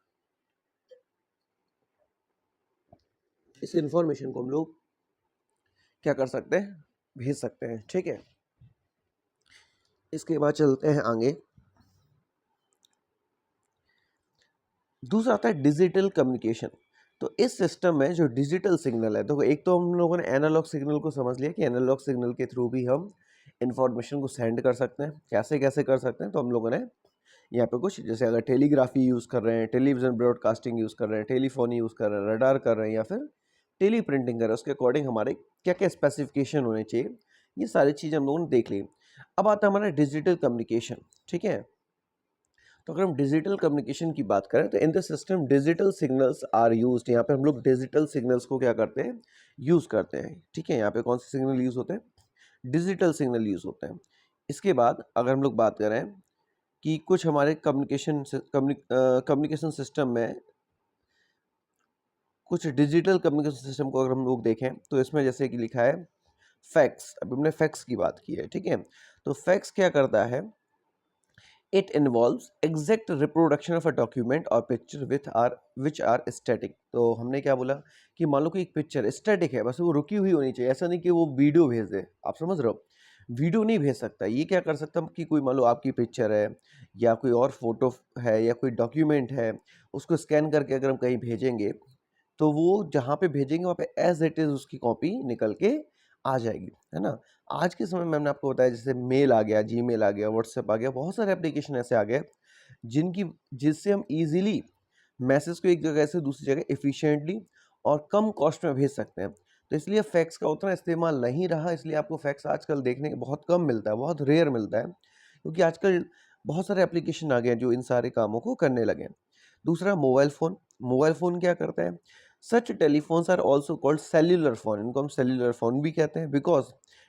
Speaker 1: इस इंफॉर्मेशन को हम लोग क्या कर सकते हैं, भेज सकते हैं, ठीक है। इसके बाद चलते हैं आगे। दूसरा आता है डिजिटल कम्युनिकेशन। तो इस सिस्टम में जो डिजिटल सिग्नल है, तो एक तो हम लोगों ने एनालॉग सिग्नल को समझ लिया कि एनालॉग सिग्नल के थ्रू भी हम इंफॉर्मेशन को सेंड कर सकते हैं। कैसे कैसे कर सकते हैं, तो हम लोगों ने यहाँ पे कुछ, जैसे अगर टेलीग्राफी यूज़ कर रहे हैं, टेलीविज़न ब्रॉडकास्टिंग यूज़ कर रहे हैं, टेलीफोनी यूज़ कर रहे हैं, रडार कर रहे हैं या फिर टेली प्रिंटिंग कर रहे हैं, उसके अकॉर्डिंग हमारे क्या क्या स्पेसिफिकेशन होने चाहिए, ये सारी चीज़ें हम लोगों ने देख ली। अब आता है हमारा डिजिटल कम्युनिकेशन, ठीक है। तो अगर हम डिजिटल कम्युनिकेशन की बात करें तो in the system digital signals are used. यहाँ पे हम लोग डिजिटल सिग्नल्स को क्या करते हैं, यूज़ करते हैं, ठीक है। यहाँ पे कौन से सिग्नल यूज़ होते हैं, डिजिटल सिग्नल यूज़ होते हैं। इसके बाद अगर हम लोग बात करें कि कुछ हमारे कम्युनिकेशन सिस्टम में कुछ डिजिटल कम्युनिकेशन सिस्टम को अगर हम लोग देखें तो इसमें जैसे कि लिखा है फैक्स। अभी हमने फैक्स की बात की है, ठीक है। तो फैक्स क्या करता है, it involves exact reproduction of a document और पिक्चर विच आर स्टैटिक। तो हमने क्या बोला कि मान लो कि एक पिक्चर स्टैटिक है, बस वो रुकी हुई होनी चाहिए, ऐसा नहीं कि वो वीडियो भेज दे, आप समझ रहे हो। वीडियो नहीं भेज सकता, ये क्या कर सकता कि कोई मान लो आपकी पिक्चर है या कोई और फोटो है या कोई डॉक्यूमेंट है, उसको स्कैन करके अगर हम कहीं भेजेंगे तो वो जहाँ पे भेजेंगे वहाँ पे एज इट इज़ उसकी कॉपी निकल के आ जाएगी, है ना। आज के समय में मैंने आपको बताया जैसे मेल आ गया, जीमेल आ गया, व्हाट्सएप आ गया, बहुत सारे एप्लीकेशन ऐसे आ गए जिससे हम इजीली मैसेज को एक जगह से दूसरी जगह एफिशिएंटली और कम कॉस्ट में भेज सकते हैं। तो इसलिए फैक्स का उतना इस्तेमाल नहीं रहा, इसलिए आपको फैक्स आजकल देखने को बहुत कम मिलता है, बहुत रेयर मिलता है, क्योंकि आजकल बहुत सारे एप्लीकेशन आ गए हैं जो इन सारे कामों को करने लगे हैं। दूसरा मोबाइल फ़ोन। मोबाइल फ़ोन क्या करता है, such telephones are also called cellular phone. इनको हम सेल्यूलर फ़ोन भी कहते हैं because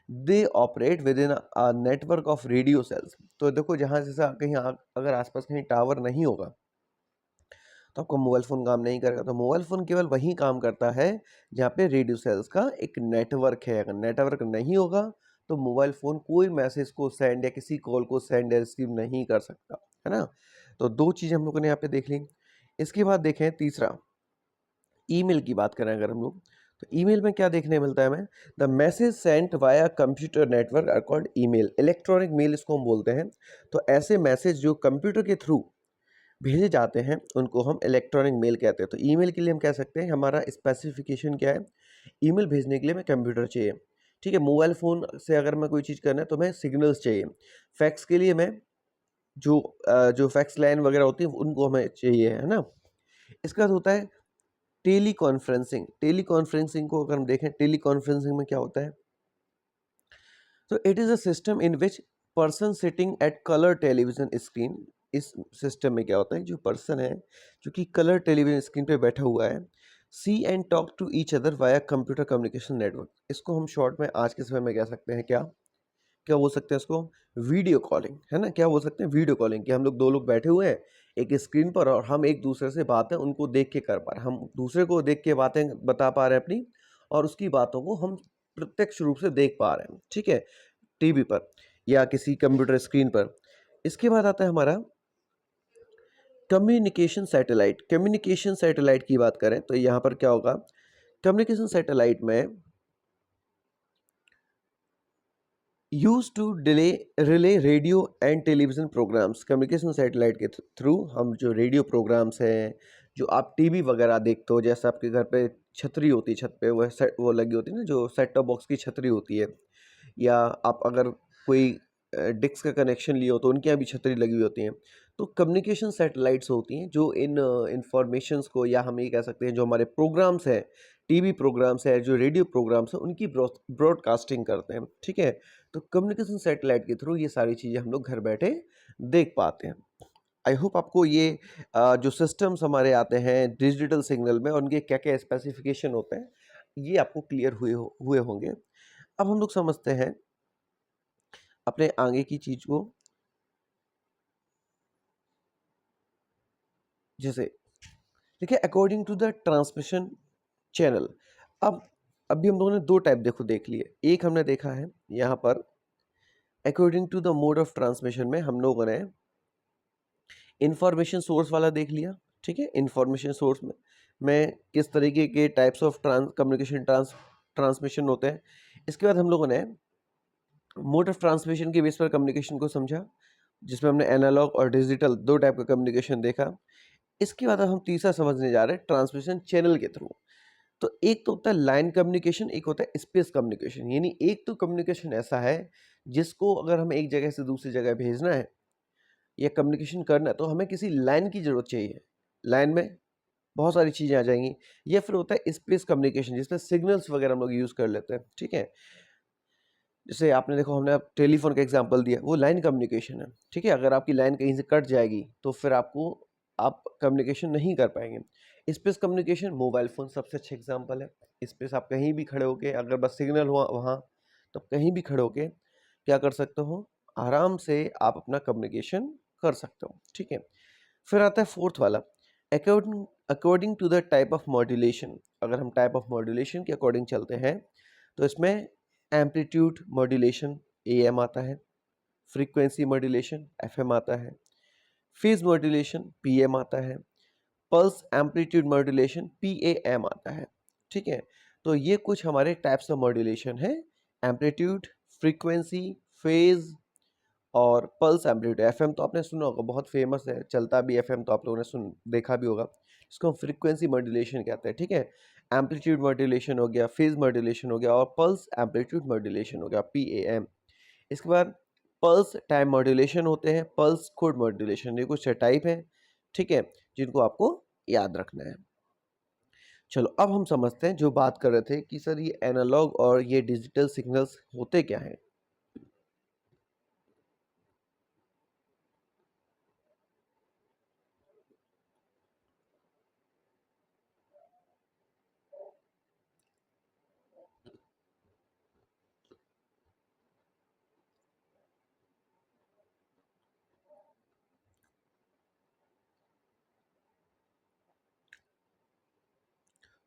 Speaker 1: they operate with in a network of radio cells. तो देखो जहाँ जैसा कहीं अगर आसपास कहीं टावर नहीं होगा तो आपका मोबाइल फ़ोन काम नहीं करेगा। तो मोबाइल फ़ोन केवल वहीं काम करता है जहाँ पे रेडियो सेल्स का एक नेटवर्क है। अगर नेटवर्क नहीं होगा तो मोबाइल फ़ोन कोई मैसेज को सेंड या किसी कॉल को सेंड या रिसीव नहीं कर सकता, है ना। तो दो चीज़ें हम लोगों ने यहाँ पे देख ली। इसके बाद देखें तीसरा, ईमेल की बात करें अगर हम लोग, तो ईमेल में क्या देखने मिलता है हमें, the message sent via computer network are called email. Electronic mail इसको हम बोलते हैं। तो ऐसे मैसेज जो कंप्यूटर के थ्रू भेजे जाते हैं उनको हम इलेक्ट्रॉनिक मेल कहते हैं। तो ईमेल के लिए हम कह सकते हैं हमारा स्पेसिफिकेशन क्या है, ईमेल भेजने के लिए हमें कंप्यूटर चाहिए, ठीक है। मोबाइल फ़ोन से अगर मैं कोई चीज़ करना है तो हमें सिग्नल्स चाहिए। फैक्स के लिए मैं जो फैक्स लाइन वगैरह होती है उनको हमें चाहिए, है ना। इसके बाद होता है टेली कॉन्फ्रेंसिंग। टेली कॉन्फ्रेंसिंग को अगर हम देखें, टेली कॉन्फ्रेंसिंग में क्या होता है, तो it is a system in which person sitting at colour television screen इस सिस्टम में क्या होता है, जो पर्सन है जो कि कलर टेलीविजन स्क्रीन पे बैठा हुआ है, see and talk to each other via computer communication network. इसको हम शॉर्ट में आज के समय में कह सकते हैं क्या, क्या बोल सकते हैं इसको, वीडियो कॉलिंग, है ना। क्या बोल सकते हैं, वीडियो कॉलिंग, कि हम लोग दो लोग बैठे हुए हैं एक स्क्रीन पर और हम एक दूसरे से बातें उनको देख के कर पा रहे हैं, हम दूसरे को देख के बातें बता पा रहे हैं अपनी, और उसकी बातों को हम प्रत्यक्ष रूप से देख पा रहे हैं, ठीक है, टीवी पर या किसी कंप्यूटर स्क्रीन पर। इसके बाद आता है हमारा कम्युनिकेशन सैटेलाइट। कम्युनिकेशन सैटेलाइट की बात करें तो यहाँ पर क्या होगा, कम्युनिकेशन सैटेलाइट में use to delay relay radio and television programmes. Communication satellite के थ्रू हम जो रेडियो प्रोग्राम्स हैं, जो आप टीवी वगैरह देखते हो, जैसे आपके घर पे छतरी होती है, छत पे वो लगी होती है ना, जो सेट टॉप बॉक्स की छतरी होती है, या आप अगर कोई डिक्स का कनेक्शन लिए हो तो उनके यहाँ भी छतरी लगी हुई होती हैं। तो कम्युनिकेशन सैटेलाइट्स होती हैं जो इन इंफॉर्मेशंस को, या हम ये कह सकते हैं जो हमारे प्रोग्राम्स हैं, टीवी प्रोग्राम्स है, जो रेडियो प्रोग्राम्स हैं, उनकी ब्रॉडकास्टिंग करते हैं, ठीक है। तो कम्युनिकेशन सैटेलाइट के थ्रू ये सारी चीज़ें हम लोग घर बैठे देख पाते हैं। आई होप आपको ये जो सिस्टम्स हमारे आते हैं डिजिटल सिग्नल में, उनके क्या क्या स्पेसिफिकेशन होते हैं, ये आपको क्लियर हुए होंगे। अब हम लोग समझते हैं अपने आगे की चीज को, जैसे देखिए according to the transmission channel. अब अभी हम लोगों ने दो टाइप देख लिए। एक हमने देखा है यहाँ पर according to the mode of transmission में हम लोगों ने इंफॉर्मेशन सोर्स वाला देख लिया, ठीक है। इंफॉर्मेशन सोर्स में किस तरीके के टाइप्स ऑफ कम्युनिकेशन ट्रांसमिशन होते हैं। इसके बाद हम लोगों ने मोड ऑफ ट्रांसमिशन के बेस पर कम्युनिकेशन को समझा, जिसमें हमने एनालॉग और डिजिटल दो टाइप का कम्युनिकेशन देखा। इसके बाद अब हम तीसरा समझने जा रहे हैं ट्रांसमिशन चैनल के थ्रू। तो एक तो होता है लाइन कम्युनिकेशन, एक होता है स्पेस कम्युनिकेशन। यानी एक तो कम्युनिकेशन ऐसा है जिसको अगर हमें एक जगह से दूसरी जगह भेजना है या कम्युनिकेशन करना है तो हमें किसी लाइन की जरूरत चाहिए। लाइन में बहुत सारी चीज़ें आ जाएंगी। या फिर होता है स्पेस कम्युनिकेशन जिसमें सिग्नल्स वगैरह हम लोग यूज़ कर लेते हैं, ठीक है। जैसे आपने देखो, हमने आप टेलीफोन का एग्जांपल दिया, वो लाइन कम्युनिकेशन है, ठीक है। अगर आपकी लाइन कहीं से कट जाएगी तो फिर आप कम्युनिकेशन नहीं कर पाएंगे। स्पेस कम्युनिकेशन, मोबाइल फ़ोन सबसे अच्छा एग्जांपल है। स्पेस आप कहीं भी खड़े होके, अगर बस सिग्नल हुआ वहाँ, तो कहीं भी खड़े होके क्या कर सकते हो, आराम से आप अपना कम्युनिकेशन कर सकते हो, ठीक है। फिर आता है फोर्थ वाला, according according to the type of modulation. अगर हम टाइप ऑफ मॉड्यूलेशन के अकॉर्डिंग चलते हैं तो इसमें एम्पलीट्यूड मॉड्यूलेशन AM आता है, फ्रीक्वेंसी मॉड्यूलेशन FM आता है, फेज मॉड्यूलेशन PM आता है, पल्स एम्पलीट्यूड मॉड्यूलेशन PAM आता है, ठीक है। तो ये कुछ हमारे टाइप्स ऑफ मॉड्यूलेशन है, एम्पलीट्यूड, फ्रीक्वेंसी, फेज और पल्स एम्पलीट्यूड। FM तो आपने सुना होगा, बहुत फेमस है, चलता भी FM तो आप लोगों ने देखा भी होगा। इसको हम फ्रीक्वेंसी मॉड्यूलेशन कहते हैं, ठीक है। एम्पलीट्यूड मॉड्यूलेशन हो गया, फेज मॉड्यूलेशन हो गया, और पल्स एम्पलीट्यूड मॉड्यूलेशन हो गया, PAM। इसके बाद पल्स टाइम मॉड्यूलेशन होते हैं, पल्स कोड मॉड्यूलेशन। ये कुछ टाइप है, ठीक है, जिनको आपको याद रखना है। चलो अब हम समझते हैं, जो बात कर रहे थे कि सर ये एनालॉग और ये डिजिटल सिग्नल्स होते क्या हैं।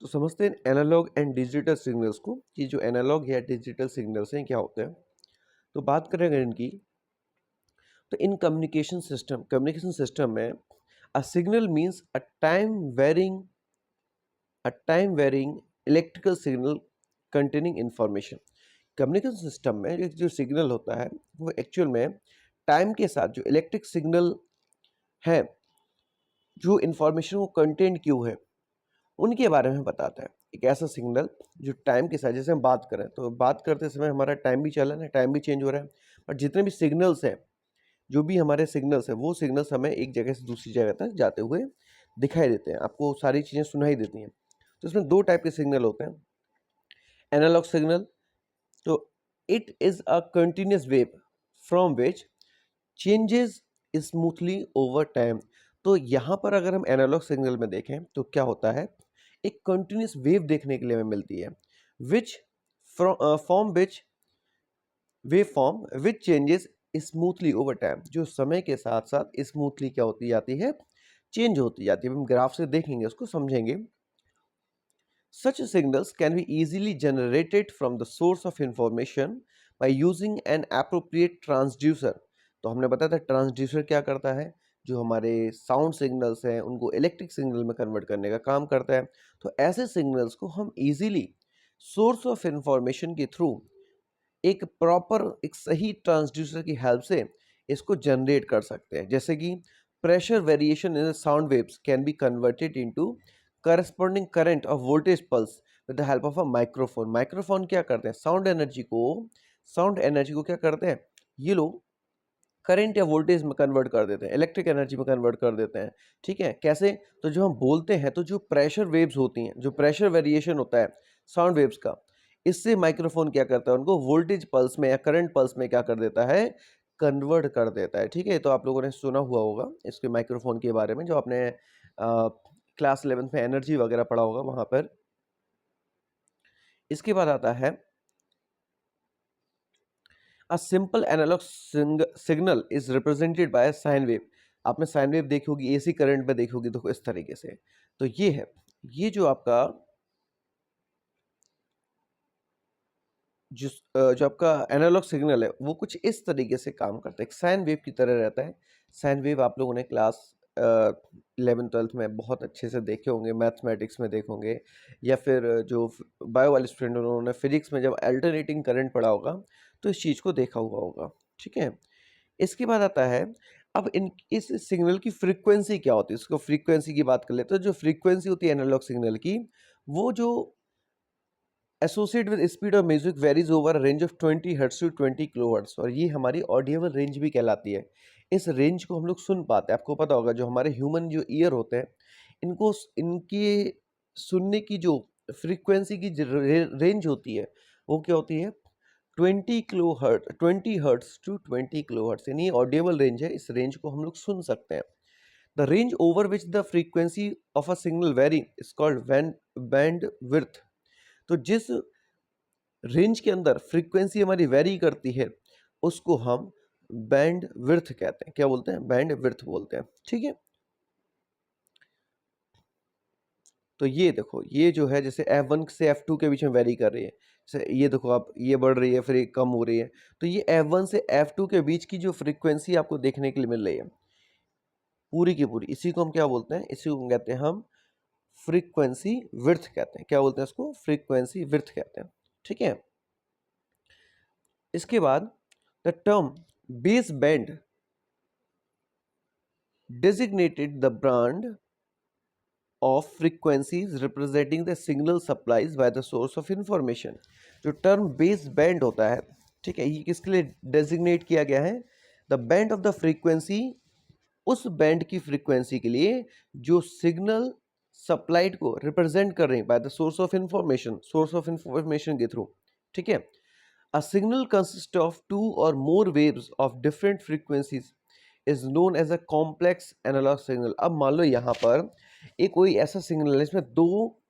Speaker 1: तो समझते हैं एनालॉग एंड डिजिटल सिग्नल्स को, कि जो एनालॉग या डिजिटल सिग्नल्स हैं क्या होते हैं। तो बात करें अगर इनकी, तो इन कम्युनिकेशन सिस्टम में a signal means a time varying electrical signal containing information. Communication system में एक जो सिग्नल होता है वो एक्चुअल में टाइम के साथ जो इलेक्ट्रिक सिग्नल है, जो इंफॉर्मेशन को कंटेंट क्यों है, उनके बारे में बताता है। एक ऐसा सिग्नल जो टाइम के साथ, जैसे हम बात करें तो बात करते समय हमारा टाइम भी चला है, टाइम भी चेंज हो रहा है, बट जितने भी सिग्नल्स हैं, जो भी हमारे सिग्नल्स हैं, वो सिग्नल्स हमें एक जगह से दूसरी जगह तक जाते हुए दिखाई देते हैं, आपको सारी चीज़ें सुनाई देती हैं। तो इसमें दो टाइप के सिग्नल होते हैं। एनालॉग सिग्नल, तो it is a continuous wave from which changes smoothly over time. तो यहाँ पर अगर हम एनालॉग सिग्नल में देखें तो क्या होता है, एक कंटिन्यूस वेव देखने के लिए हमें मिलती है, which form which wave form which changes smoothly over time, जो समय के साथ साथ स्मूथली क्या होती जाती है, चेंज होती जाती है। हम ग्राफ से देखेंगे, उसको समझेंगे। Such signals can be easily generated from the source of information by using an appropriate transducer। तो हमने बताया था ट्रांसड्यूसर क्या करता है, जो हमारे साउंड सिग्नल्स हैं उनको इलेक्ट्रिक सिग्नल में कन्वर्ट करने का काम करता है। तो ऐसे सिग्नल्स को हम इजीली सोर्स ऑफ इंफॉर्मेशन के थ्रू एक प्रॉपर एक सही ट्रांसड्यूसर की हेल्प से इसको जनरेट कर सकते हैं। जैसे कि pressure variation in sound waves can be converted into corresponding current of voltage pulse with the help of a microphone. Microphone क्या करते हैं, साउंड एनर्जी को क्या करते हैं, ये लोग करंट या वोल्टेज में कन्वर्ट कर देते हैं, इलेक्ट्रिक एनर्जी में कन्वर्ट कर देते हैं। ठीक है, कैसे, तो जो हम बोलते हैं तो जो प्रेशर वेव्स होती हैं, जो प्रेशर वेरिएशन होता है साउंड वेव्स का, इससे माइक्रोफोन क्या करता है, उनको वोल्टेज पल्स में या करंट पल्स में क्या कर देता है, कन्वर्ट कर देता है। ठीक है, तो आप लोगों ने सुना हुआ होगा इसके माइक्रोफोन के बारे में, जो आपने क्लास 11th में एनर्जी वगैरह पढ़ा होगा वहां पर। इसके बाद आता है A simple analog signal is represented by a sine wave। आपने साइन वेव देखी होगी, एसी करंट में देखी होगी, देखो इस तरीके से। तो ये है, ये जो आपका जो आपका एनालॉग सिग्नल है वो कुछ इस तरीके से काम करता है, एक साइन वेव की तरह रहता है। साइन वेव आप लोगों ने क्लास 11th-12th में बहुत अच्छे से देखे होंगे, मैथमेटिक्स में देखे होंगे, या फिर जो बायो वाले स्टूडेंट उन्होंने फिजिक्स में जब अल्टरनेटिंग करंट पढ़ा होगा तो इस चीज़ को देखा हुआ होगा। ठीक है, इसके बाद आता है, अब इन इस सिग्नल की फ्रीक्वेंसी क्या होती है, इसको फ्रीक्वेंसी की बात कर लेते हैं। जो फ्रीक्वेंसी होती है एनालॉग सिग्नल की, वो जो associate with speed of music varies over range of 20 hertz to 20 kilo hertz, और ये हमारी ऑडिएबल रेंज भी कहलाती है। इस रेंज को हम लोग सुन पाते हैं। आपको पता होगा जो हमारे ह्यूमन जो ईयर होते हैं, इनको इनके सुनने की जो फ्रीक्वेंसी की रेंज होती है वो क्या होती है, 20 हर्ट्ज टू 20 किलो हर्ट्ज, यानी ऑडिएबल रेंज है। इस रेंज को हम लोग सुन सकते हैं। The range over which the frequency of a signal very is called band width. तो जिस रेंज के अंदर फ्रीक्वेंसी हमारी वेरी करती है उसको हम बैंड विड्थ कहते हैं। क्या बोलते हैं, बैंड विड्थ बोलते हैं। ठीक है, तो ये देखो, ये जो है जैसे F1 से F2 के बीच में वेरी कर रही है, जैसे ये देखो आप, ये बढ़ रही है फिर ये कम हो रही है। तो ये F1 से F2 के बीच की जो फ्रीक्वेंसी आपको देखने के लिए मिल रही है पूरी की पूरी, इसी को हम क्या बोलते हैं, इसी को कहते हैं हम फ्रीक्वेंसी विड्थ कहते हैं। क्या बोलते हैं इसको, फ्रीक्वेंसी विड्थ कहते हैं। ठीक है, इसके बाद the term base band designated the band of frequencies representing the signal supplies by the source of information। जो टर्म बेस बैंड होता है, ठीक है, ये किसके लिए डेजिग्नेट किया गया है, the band of the frequency, उस बैंड की फ्रीक्वेंसी के लिए जो सिग्नल सप्लाइड को रिप्रेजेंट कर रही है by the source of information के थ्रू। ठीक है, a signal consists of two or more waves of different frequencies is known as a complex analog signal। अब मान लो यहाँ पर एक कोई ऐसा सिग्नल है इसमें दो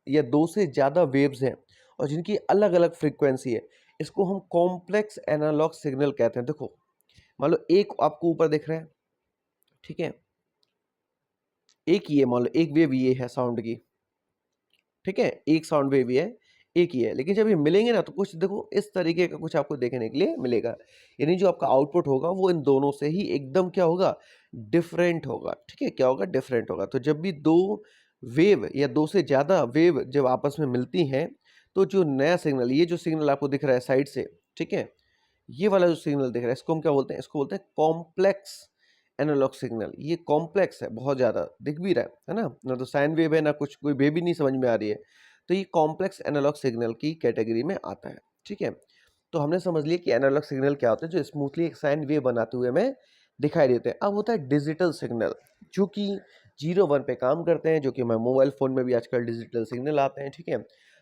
Speaker 1: या दो से ज़्यादा वेव्स हैं और जिनकी अलग अलग फ्रीक्वेंसी है, इसको हम कॉम्प्लेक्स एनालॉग सिग्नल कहते हैं। देखो मान लो एक आपको ऊपर दिख रहा है, ठीक है, एक ये मान लो एक वेव ये है साउंड की, ठीक है, एक साउंड वेव ही है, एक ही है, लेकिन जब ये मिलेंगे ना तो कुछ देखो इस तरीके का कुछ आपको देखने के लिए मिलेगा। यानी जो आपका आउटपुट होगा वो इन दोनों से ही एकदम क्या होगा, डिफरेंट होगा। ठीक है, क्या होगा, डिफरेंट होगा। तो जब भी दो वेव या दो से ज़्यादा वेव जब आपस में मिलती हैं तो जो नया सिग्नल, ये जो सिग्नल आपको दिख रहा है साइड से, ठीक है, ये वाला जो सिग्नल दिख रहा है इसको हम क्या बोलते हैं, इसको बोलते हैं कॉम्प्लेक्स एनालॉग सिग्नल। ये कॉम्प्लेक्स है, बहुत ज़्यादा दिख भी रहा है ना, ना तो साइन वेव है ना कुछ कोई वेव ही नहीं समझ में आ रही है। तो ये कॉम्प्लेक्स एनालॉग सिग्नल की कैटेगरी में आता है। ठीक है, तो हमने समझ लिया कि एनालॉग सिग्नल क्या होता है, जो स्मूथली एक साइन वेव बनाते हुए हमें दिखाई देते हैं। अब होता है डिजिटल सिग्नल, जो कि 0-1 पे काम करते हैं, जो कि हमारे मोबाइल फ़ोन में भी आजकल डिजिटल सिग्नल आते हैं। ठीक है,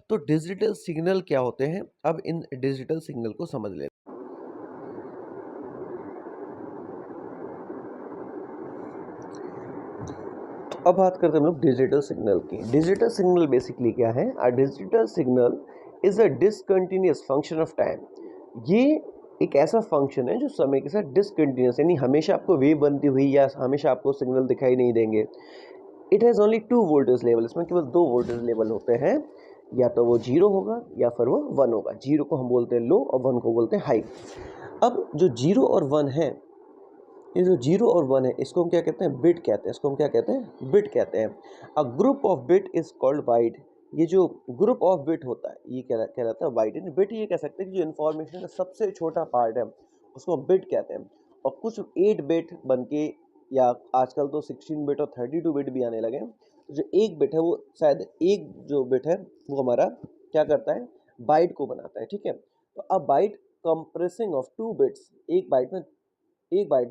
Speaker 1: तो डिजिटल सिग्नल क्या होते हैं, अब इन डिजिटल सिग्नल को समझ लेते हैं। अब बात करते हैं हम लोग डिजिटल सिग्नल की। डिजिटल सिग्नल बेसिकली क्या है? A digital signal is a discontinuous function of time. ये एक ऐसा फंक्शन है जो समय के साथ डिसकंटिन्यूअस, यानी हमेशा आपको वेव बनती हुई या हमेशा आपको सिग्नल दिखाई नहीं देंगे। It has only 2 voltage level, इसमें केवल 2 वोल्टेज लेवल होते हैं, या तो वो 0 होगा या फिर वो 1 होगा। 0 को हम बोलते हैं लो और 1 को बोलते हैं हाई। अब जो 0 और 1 है, ये जो 0 और 1 है, इसको हम क्या कहते हैं? बिट कहते हैं। इसको हम क्या कहते हैं? बिट कहते हैं। A group of bit is called byte. ये जो ग्रुप ऑफ बिट होता है, ये कहलाता है बाइट। बिट ये कह सकते हैं कि जो इन्फॉर्मेशन का सबसे छोटा पार्ट है, उसको हम बिट कहते हैं। और कुछ 8 बिट बन के, या आजकल तो 16 बिट और 32 बिट भी आने लगे हैं। तो जो एक बिट है, वो शायद एक जो बिट है वो हमारा क्या करता है? बाइट को बनाता है, ठीक है। तो अब बाइट कंप्रेसिंग ऑफ 2 बिट्स, एक बाइट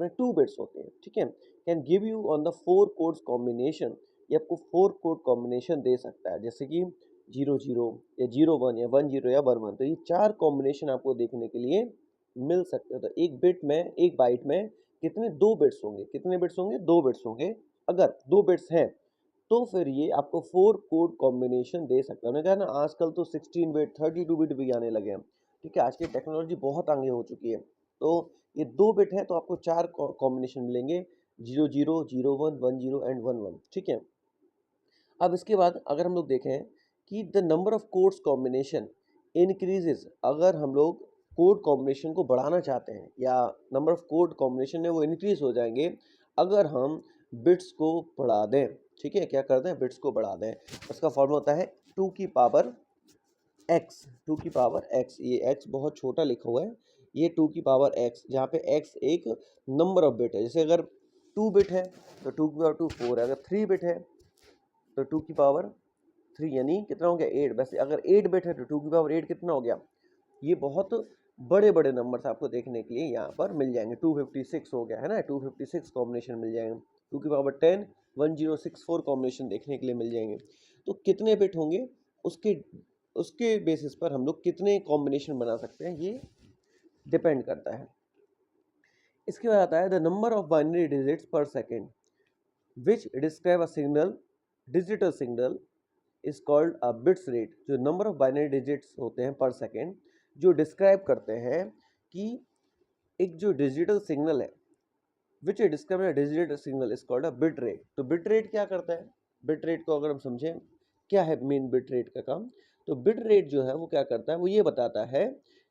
Speaker 1: में 2 बिट्स होते हैं, ठीक है। Can give you on the 4 codes combination. ये आपको 4 कोड कॉम्बिनेशन दे सकता है, जैसे कि 00 या 01 या 10 या 11। तो ये 4 कॉम्बिनेशन आपको देखने के लिए मिल सकते हैं। तो एक बिट में, एक बाइट में कितने? 2 बिट्स होंगे। कितने बिट्स होंगे? 2 बिट्स होंगे। अगर 2 बिट्स हैं तो फिर ये आपको 4 कोड कॉम्बिनेशन दे सकता है। उन्होंने कहा ना, आजकल तो 16 बिट 32 बिट भी आने लगे हैं, ठीक है। आज की टेक्नोलॉजी बहुत आगे हो चुकी है। तो ये 2 बिट है तो आपको 4 कॉम्बिनेशन मिलेंगे, 00, 01, 10 एंड 11, ठीक है। अब इसके बाद अगर हम लोग देखें कि the number of codes combination increases, अगर हम लोग कोड कॉम्बिनेशन को बढ़ाना चाहते हैं या नंबर ऑफ कोड कॉम्बिनेशन है वो इंक्रीज हो जाएंगे अगर हम बिट्स को बढ़ा दें, ठीक है। क्या कर दें? बिट्स को बढ़ा दें। उसका फॉर्मूला होता है 2 की पावर x, 2 की पावर x। ये x बहुत छोटा लिखा हुआ है, ये 2 की पावर x, जहाँ पे x एक नंबर ऑफ बिट है। जैसे अगर 2 बिट है तो 2 की पावर 2 4 है। अगर 3 बिट है तो 2 की पावर 3, यानी कितना हो गया? 8। वैसे अगर 8 बिट है तो 2 की पावर 8 कितना हो गया? ये बहुत बड़े बड़े नंबर्स आपको देखने के लिए यहाँ पर मिल जाएंगे। 256 हो गया है ना, 256 कॉम्बिनेशन मिल जाएंगे। 2 की पावर 10, 1064 कॉम्बिनेशन देखने के लिए मिल जाएंगे। तो कितने बिट होंगे, उसके उसके बेसिस पर हम लोग कितने कॉम्बिनेशन बना सकते हैं, ये डिपेंड करता है। इसके बाद आता है the number of binary digits per second which describe a signal. Digital signal is called a bits rate. जो नंबर ऑफ बाइनरी डिजिट्स होते हैं पर सेकेंड, जो डिस्क्राइब करते हैं कि एक जो डिजिटल सिग्नल है, विच describe a digital signal is called a bit rate. तो बिट रेट क्या करता है? बिट रेट को अगर हम समझें, क्या है मेन बिट रेट का काम? तो बिट रेट जो है वो क्या करता है? वो ये बताता है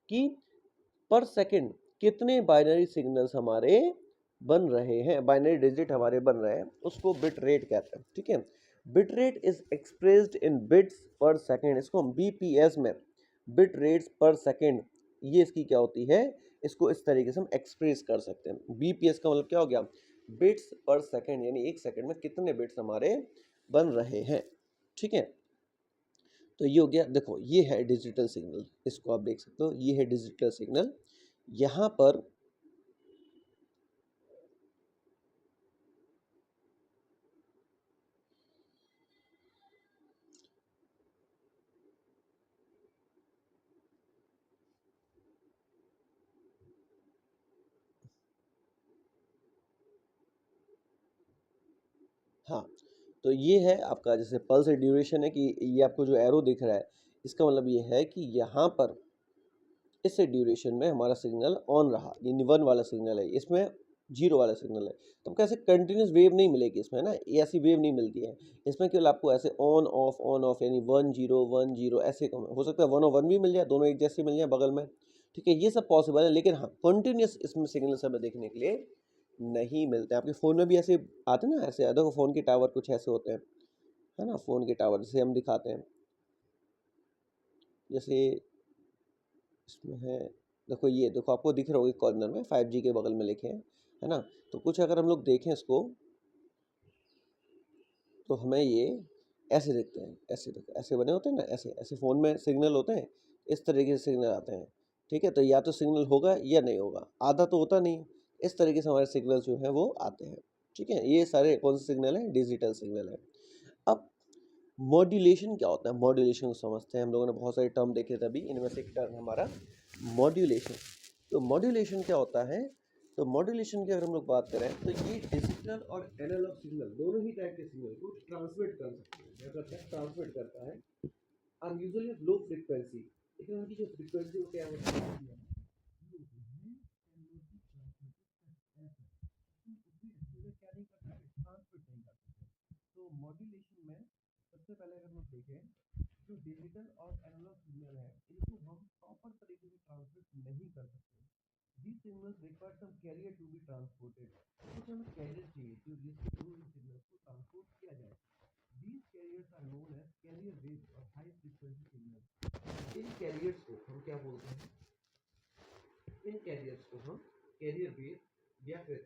Speaker 1: कि पर सेकंड कितने बाइनरी सिग्नल्स हमारे बन रहे हैं, बाइनरी डिजिट हमारे बन रहे हैं, उसको बिट रेट कहते हैं, ठीक है। Bit rate is expressed in bits पर सेकंड। इसको हम बीपीएस में, बिट रेट्स पर सेकंड, ये इसकी क्या होती है? इसको इस तरीके से हम एक्सप्रेस कर सकते हैं। बीपीएस का मतलब क्या हो गया? बिट्स पर सेकंड, यानी एक सेकंड में कितने बिट्स हमारे बन रहे हैं, ठीक है। तो ये हो गया। देखो, ये है डिजिटल सिग्नल, इसको आप देख सकते हो, ये है डिजिटल सिग्नल। यहाँ पर हाँ, तो ये है आपका, जैसे पल्स ड्यूरेशन है कि ये आपको जो एरो दिख रहा है, इसका मतलब ये है कि यहाँ पर इस ड्यूरेशन में हमारा सिग्नल ऑन रहा, यानी 1 वाला सिग्नल है, इसमें 0 वाला सिग्नल है। तो कैसे कंटिन्यूस वेव नहीं मिलेगी इसमें ना, ये ऐसी वेव नहीं मिलती है इसमें। केवल आपको ऐसे ऑन ऑफ, यानी 1 0 1 0 ऐसे हो सकता है। 1 और 1 भी मिल जाए, दोनों एक जैसे मिल जाए बगल में, ठीक है। ये सब पॉसिबल है, लेकिन हाँ, कंटिन्यूस इसमें सिग्नल्स हमें देखने के लिए नहीं मिलते। आपके फ़ोन में भी ऐसे आते हैं ना, ऐसे देखो फ़ोन के टावर कुछ ऐसे होते हैं, है ना। फ़ोन के टावर जैसे हम दिखाते हैं, जैसे इसमें है, देखो ये देखो, आपको दिख रहा होगा कॉर्नर में 5G के बगल में लिखे हैं, है ना। तो कुछ अगर हम लोग देखें इसको, तो हमें ये ऐसे दिखते हैं, ऐसे देखो, ऐसे बने होते हैं ना, ऐसे ऐसे फ़ोन में सिग्नल होते हैं, इस तरीके से सिग्नल आते हैं, ठीक है। तो या तो सिग्नल होगा या नहीं होगा, आधा तो होता नहीं। इस तरीके से हमारे सिग्नल जो है वो आते हैं, ठीक है। ये सारे कौन से सिग्नल हैं? डिजिटल सिग्नल है। अब मॉड्यूलेशन क्या होता है? मॉड्यूलेशन को समझते हैं। हम लोगों ने बहुत सारे टर्म देखे थे अभी, इनमें से एक टर्म हमारा मॉड्यूलेशन। तो मॉड्यूलेशन क्या होता है? तो मॉड्यूलेशन की अगर हम लोग बात करें तो ये डिजिटल और एनालॉग सिग्नल दोनों ही टाइप के सिग्नल को ट्रांसमिट कर सकते हैं। क्या करता है? ट्रांसमिट करता है। और यूजुअली लो फ्रीक्वेंसी, लेकिन उनकी जो फ्रीक्वेंसी वो क्या होती है, क्या नहीं कर सकते, ट्रांसमिट नहीं कर सकते। तो मॉड्यूलेशन में सबसे पहले अगर हम देखें, जो डिजिटल और एनालॉग सिग्नल है इनको हम प्रॉपर तरीके से ट्रांसमिट नहीं कर सकते। These signals require some carrier to be transported. कुछ हमें कैरियर चाहिए जो जिसके थ्रू इन सिग्नल्स को ट्रांसपोर्ट किया जाए। These carriers are known as carrier waves और high frequency signals. इन कैरियर्स को हम क्या बोलते हैं? इन कैरियर्स को हम कैरियर वेव या फिर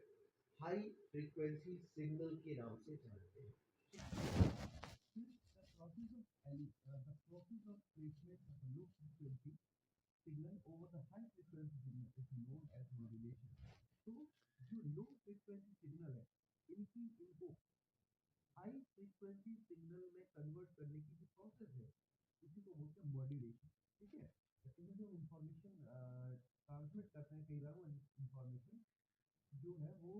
Speaker 1: हाई फ्रीक्वेंसी सिग्नल के नाम से जानते हैं। The process of placement of a low frequency signal over the high frequency signal is known as modulation. तो जो लो फ्रीक्वेंसी सिग्नल है इनको हाई फ्रीक्वेंसी सिग्नल में कन्वर्ट करने की जो प्रोसेस है उसी को बोलते हैं मॉड्यूलेशन। ठीक है, जैसे जो इंफॉर्मेशन ट्रांसमिट करते हैं, कई बार वो इंफॉर्मेशन जो है वो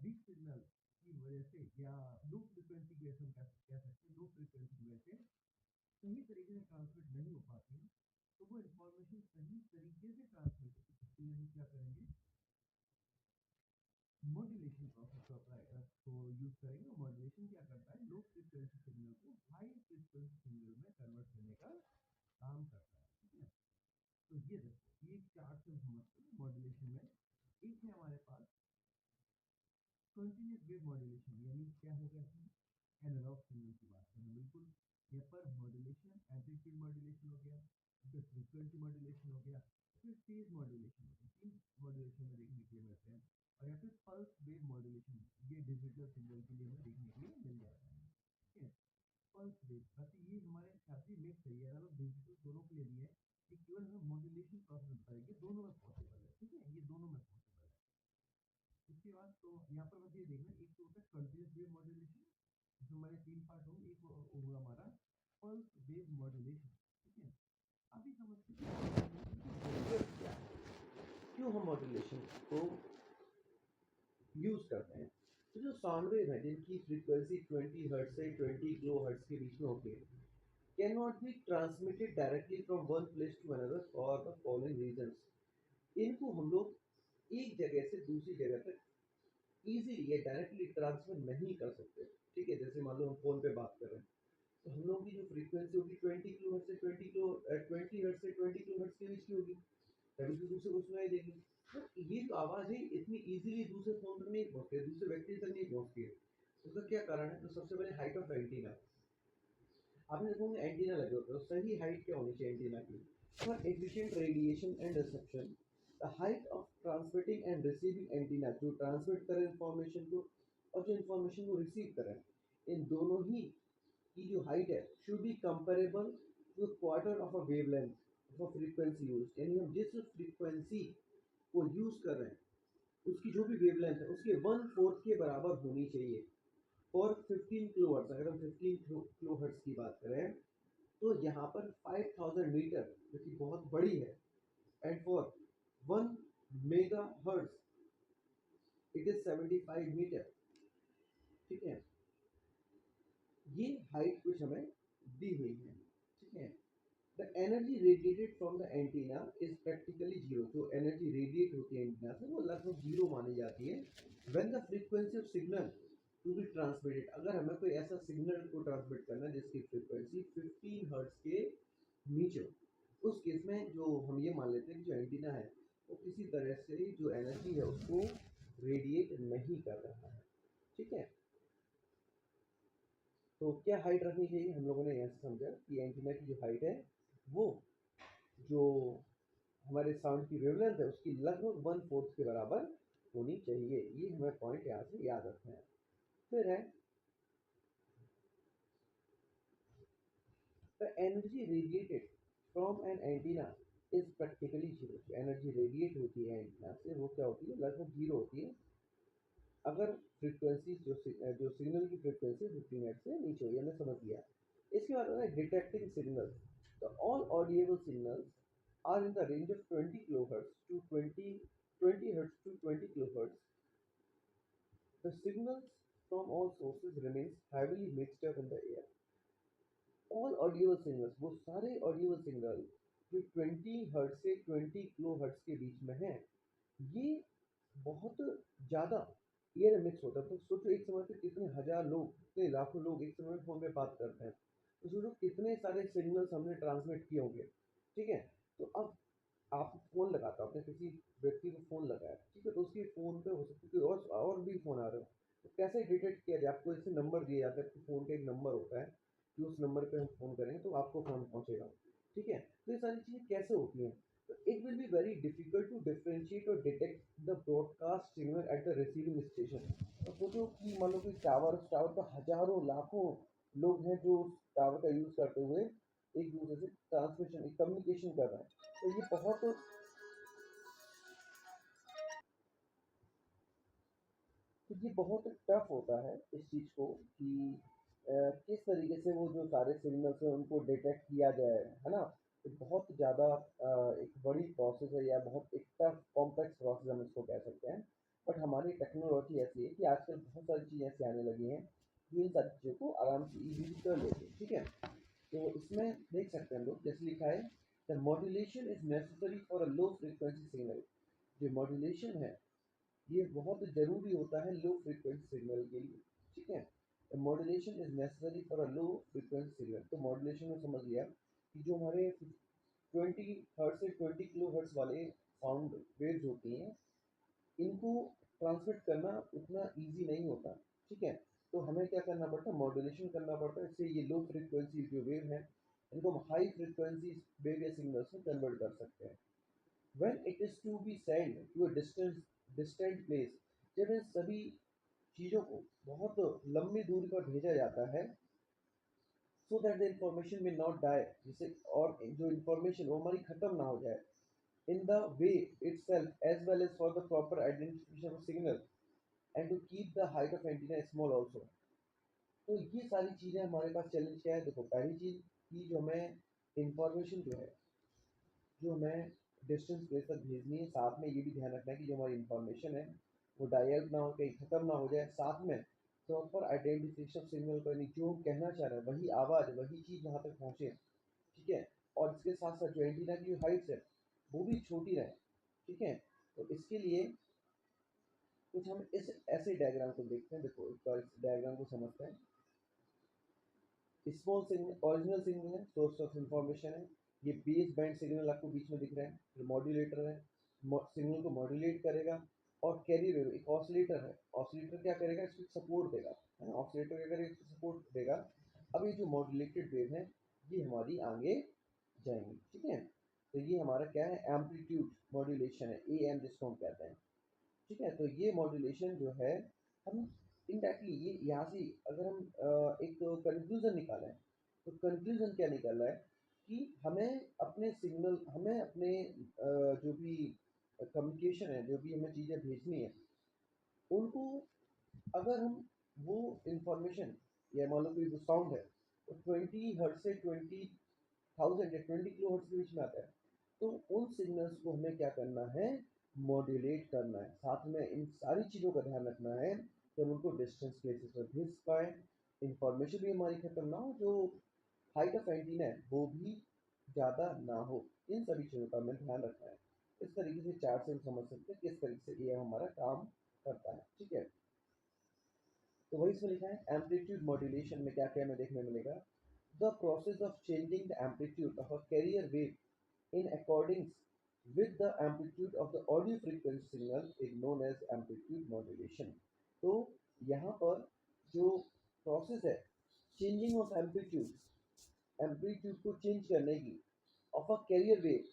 Speaker 1: वीक सिग्नल की वजह से या लो फ्रीक्वेंसी की वजह से हम कह सकते हैं लो फ्रीक्वेंसी की वजह से सही तरीके से ट्रांसमिट नहीं हो पाती है। तो वो इंफॉर्मेशन सही तरीके से ट्रांसमिट हो, इसके लिए हम क्या करेंगे? मॉड्यूलेशन प्रोसेस को अप्लाई को यूज करेंगे। मॉड्यूलेशन क्या करता है? लो फ्रीक्वेंसी सिग्नल को हाई फ्रीक्वेंसी सिग्नल में कन्वर्ट करने का काम करता है। ठीक है, तो ये देखो ये चार्ट से समझते हैं मॉड्यूलेशन में। एक है हमारे पास कंटिन्यूस वेव मॉड्यूलेशन, यानी क्या हो गया इसमें? एनालॉग सिग्नल की बात करें, बिल्कुल यहाँ पर मॉड्यूलेशन, एम्पलीट्यूड मॉड्यूलेशन हो गया, फिर फ्रीक्वेंसी मॉड्यूलेशन हो गया, फिर फेज मॉड्यूलेशन हो गया। तीन मॉड्यूलेशन में देखने के लिए मिलते हैं। और यहाँ पे पल्स वेव मॉड्यूलेशन, ये डिजिटल सिग्नल के लिए हमें देखने के लिए मिल जाता है। ठीक है, पल्स वेव, वैसे ये हमारे छात्री मिक्स है, ये एनालॉग डिजिटल दोनों के लिए भी है। ये केवल हमें मॉड्यूलेशन प्रोसेस बताएगी, दोनों में पॉसिबल है। ठीक है, ये दोनों में पॉसिबल है। इसके बाद तो यहाँ पर बस ये देखना, एक तो होता है कंटिन्यूस वेव मॉड्यूलेशन, जो हमारे तीन पार्ट होंगे, एक होगा हमारा पल्स वेव मॉड्यूलेशन। ठीक है, अभी समझते हैं क्यों हम मॉड्यूलेशन को यूज करते हैं। तो जो साउंड वेव है जिनकी फ्रीक्वेंसी 20 हर्ट्ज से 20 किलो हर्ट्ज के बीच में होती है, can not be transmitted directly from one place to another for the following reasons. इनको हम लोग एक जगह से दूसरी जगह तक इजीली या डायरेक्टली ट्रांसफर नहीं कर सकते। ठीक है, जैसे मान लो हम फोन पे बात कर रहे हैं तो हम लोग की जो फ्रीक्वेंसी होगी 20 किलो हर्ट्ज से 20 हर्ट्ज से 20 किलो हर्ट्ज के बीच की होगी, तभी तो दूसरे को सुनाई देगी। तो ये जो आवाज़ है इतनी इजीली दूसरे फोन तक नहीं पहुँचती है, दूसरे व्यक्ति तक नहीं पहुँचती है। उसका क्या कारण है? तो सबसे पहले हाइट ऑफ एंटीना। आपने देखो एंटीना लगे होते हैं, तो सही हाइट क्या होनी चाहिए एंटीना की? For efficient radiation and reception the height of transmitting and receiving antenna, जो ट्रांसमिट करे इंफॉर्मेशन को और जो इंफॉर्मेशन को रिसीव करें, इन दोनों ही की जो हाइट है should be comparable to quarter of a wavelength of frequency use. यानी हम जिस फ्रीक्वेंसी को यूज कर रहे हैं उसकी जो भी वेवलेंथ है उसके 1/4 के बराबर होनी चाहिए। और 15 किलो हर्ट्ज, अगर हम 15 किलो हर्ट्ज की बात करें तो यहाँ पर 5000 मीटर जो कि बहुत बड़ी है, and for 1 mega hertz it is 75 metre. ठीक है, ये हाइट कुछ हमें दी हुई है। ठीक है, the energy radiated from the antenna is practically zero. जो एनर्जी रेडिएट होती है एंटीना से वो लगभग जीरो मानी जाती है। When the frequency of signal to be transmitted, अगर हमें कोई ऐसा सिग्नल को ट्रांसमिट करना है जिसकी फ्रीक्वेंसी 15 हर्ट्ज के नीचे हो, उस केस में जो हम ये मान लेते हैं कि जो एंटीना है वो किसी तरह से जो एनर्जी है उसको रेडिएट नहीं कर रहा है। ठीक है, तो क्या हाइट रखनी चाहिए? हम लोगों ने यहाँ से समझा कि एंटीना की जो हाइट है वो जो हमारे साउंड की वेवलेंथ है उसकी लगभग 1/4 के बराबर होनी चाहिए। ये हमें पॉइंट यहाँ से याद रखना है। फिर है the energy radiated from an antenna is practically zero. Energy radiate होती है एंटीना से वो क्या होती है? लगभग जीरो होती है अगर फ्रीक्वेंसी जो सिग्नल की फ्रीक्वेंसी 15 हर्ट्ज से नीचे हो। ये हमें समझ लिया। इसके बाद है detecting signal. The all audible signals are in the range of 20 kilohertz to 20 hertz to 20 audio signals, वो सारे ऑडियो सिग्नल जो 20 हर्ट्ज से 20 किलो हर्ट्ज के बीच में हैं, ये बहुत ज़्यादा एयर मिक्स होता है। तो सोचो एक समय पे कितने हज़ार लोग, कितने लाखों लोग एक समय में फ़ोन पे बात करते हैं। तो सोचो कितने सारे सिग्नल्स हमने ट्रांसमिट किए होंगे, ठीक है? तो अब आप फ़ोन लगाता हो, आपने किसी व्यक्ति को फ़ोन लगाया, ठीक है? तो उसके फ़ोन पे हो सकता है कोई और भी फ़ोन आ रहे हो। तो कैसे डिटेक्ट किया जाए? आपको जैसे नंबर दिया जाता है, आपके फ़ोन का एक नंबर होता है कि उस नंबर पे हम फ़ोन करेंगे तो आपको फ़ोन पहुँचेगा, ठीक है? तो ये सारी चीज़ें कैसे होती हैं? So it will be very difficult to differentiate or detect the broadcast signal at the receiving station. तो सोचो कि मान लो कि टावर पर हजारों लाखों लोग हैं जो उस टावर का यूज करते हुए एक दूसरे से ट्रांसमिशन कम्युनिकेशन कर रहे हैं। तो ये बहुत टफ होता है इस चीज़ को कि किस तरीके से वो जो सारे सिग्नल्स हैं उनको डिटेक्ट किया जाए, है ना? तो बहुत ज़्यादा एक बड़ी प्रोसेस है या बहुत एक टफ कॉम्प्लेक्स प्रोसेस हम इसको कह सकते हैं। बट हमारी टेक्नोलॉजी ऐसी है कि आजकल बहुत सारी चीज़ें ऐसी आने लगी हैं जो इन सारी चीज़ों को आराम से इजीली कर लेती हैं, ठीक है? तो इसमें देख सकते हैं हम लोग, जैसे लिखा है the modulation is necessary for a low frequency signal. जो मॉड्यूलेशन है ये बहुत ज़रूरी होता है लो फ्रीक्वेंसी सिग्नल के लिए, ठीक है? Modulation is necessary for a low frequency signal. तो मॉड्यूलेशन में समझ लिया कि जो हमारे 20 हर्ट्ज से 20 किलो हर्ट्ज वाले साउंड वेव्स होती हैं, इनको ट्रांसमिट करना उतना ईजी नहीं होता, ठीक है? तो हमें क्या करना पड़ता है? मॉड्यूलेशन करना पड़ता है। इससे ये लो फ्रीक्वेंसी जो वेव है इनको हम हाई फ्रीक्वेंसी वेव या सिग्नल्स में कन्वर्ट कर सकते हैं। when it is to be sent to a distant place, जब इन सभी चीज़ों को बहुत लंबी दूरी पर भेजा जाता है, so that the information will not die, जिसे और जो information वो हमारी खत्म ना हो जाए, in the way itself as well as for the proper identification of signal and to keep the height of antenna small also। तो ये सारी चीज़ें हमारे पास चैलेंज क्या है? देखो पहली चीज़ कि जो हमें इंफॉर्मेशन जो हमें डिस्टेंस प्लेस तक भेजनी है, साथ में ये भी ध्यान रखना है कि जो हमारी इंफॉर्मेशन है वो डाइवर्ट ना हो, कहीं ख़त्म ना हो जाए। साथ में प्रॉपर आइडेंटिफिकेशन सिग्नल करनी, जो हम कहना चाह रहे हैं वही आवाज़ वही चीज़ वहाँ तक पहुँचे, ठीक है? और इसके साथ साथ जो एंटीना की जो हाइट्स है वो भी छोटी रहे, ठीक है? तो इसके लिए कुछ हम इस ऐसे डायग्राम को देखते हैं। देखो एक बार इस डायग्राम को समझते हैं। स्मॉल सिग्नल ओरिजिनल सिग्नल है, सोर्स ऑफ इंफॉर्मेशन है। ये बेस बैंड सिग्नल आपको बीच में दिख रहा है, फिर मॉड्यूलेटर है, सिग्नल को मॉड्यूलेट करेगा। और कैरियर वेव एक ऑसिलेटर है, ऑसिलेटर क्या करेगा? इसको सपोर्ट देगा, है ना? ऑसिलेटर क्या करेगा? इसको सपोर्ट देगा। अब ये जो मॉड्यूलेटेड वेव है ये हमारी आगे जाएंगी, ठीक है? तो ये हमारा क्या है? एम्पलीट्यूड मॉड्यूलेशन है, ए एम जिसको हम कहते हैं, ठीक है? तो ये मॉड्यूलेशन जो है हम इनडायरेक्टली ये यहाँ से अगर हम एक कंक्लूजन निकालें तो कंक्लूजन क्या निकाला है कि हमें अपने जो भी कम्युनिकेशन है, जो भी हमें चीज़ें भेजनी है, उनको अगर हम वो इंफॉर्मेशन या मान लो कोई जो साउंड है वो 20 हर्ट्ज से 20,000 या 20 किलो हर्ट्ज के बीच में आता है, तो उन सिग्नल्स को हमें क्या करना है? मॉड्यूलेट करना है। साथ में इन सारी चीज़ों का ध्यान रखना है कि हम उनको डिस्टेंस प्लेसेस पर भेज पाएँ, इंफॉर्मेशन भी हमारी खत्म ना हो, जो हाइट ऑफ एंटीना है वो भी ज़्यादा ना हो। इन सभी चीज़ों का हमें ध्यान रखना है। इस तरीके से चार्ट से हम समझ सकते हैं किस तरीके से ये हमारा काम करता है, ठीक है? तो वही इसमें लिखा है एम्पलीट्यूड मॉड्यूलेशन में क्या क्या हमें देखने मिलेगा? The process of changing the amplitude of a carrier wave in according with the amplitude of the audio frequency signal is known as amplitude modulation। तो यहाँ पर जो प्रोसेस है चेंजिंग ऑफ एम्पलीट्यूड को चेंज करने की of a carrier wave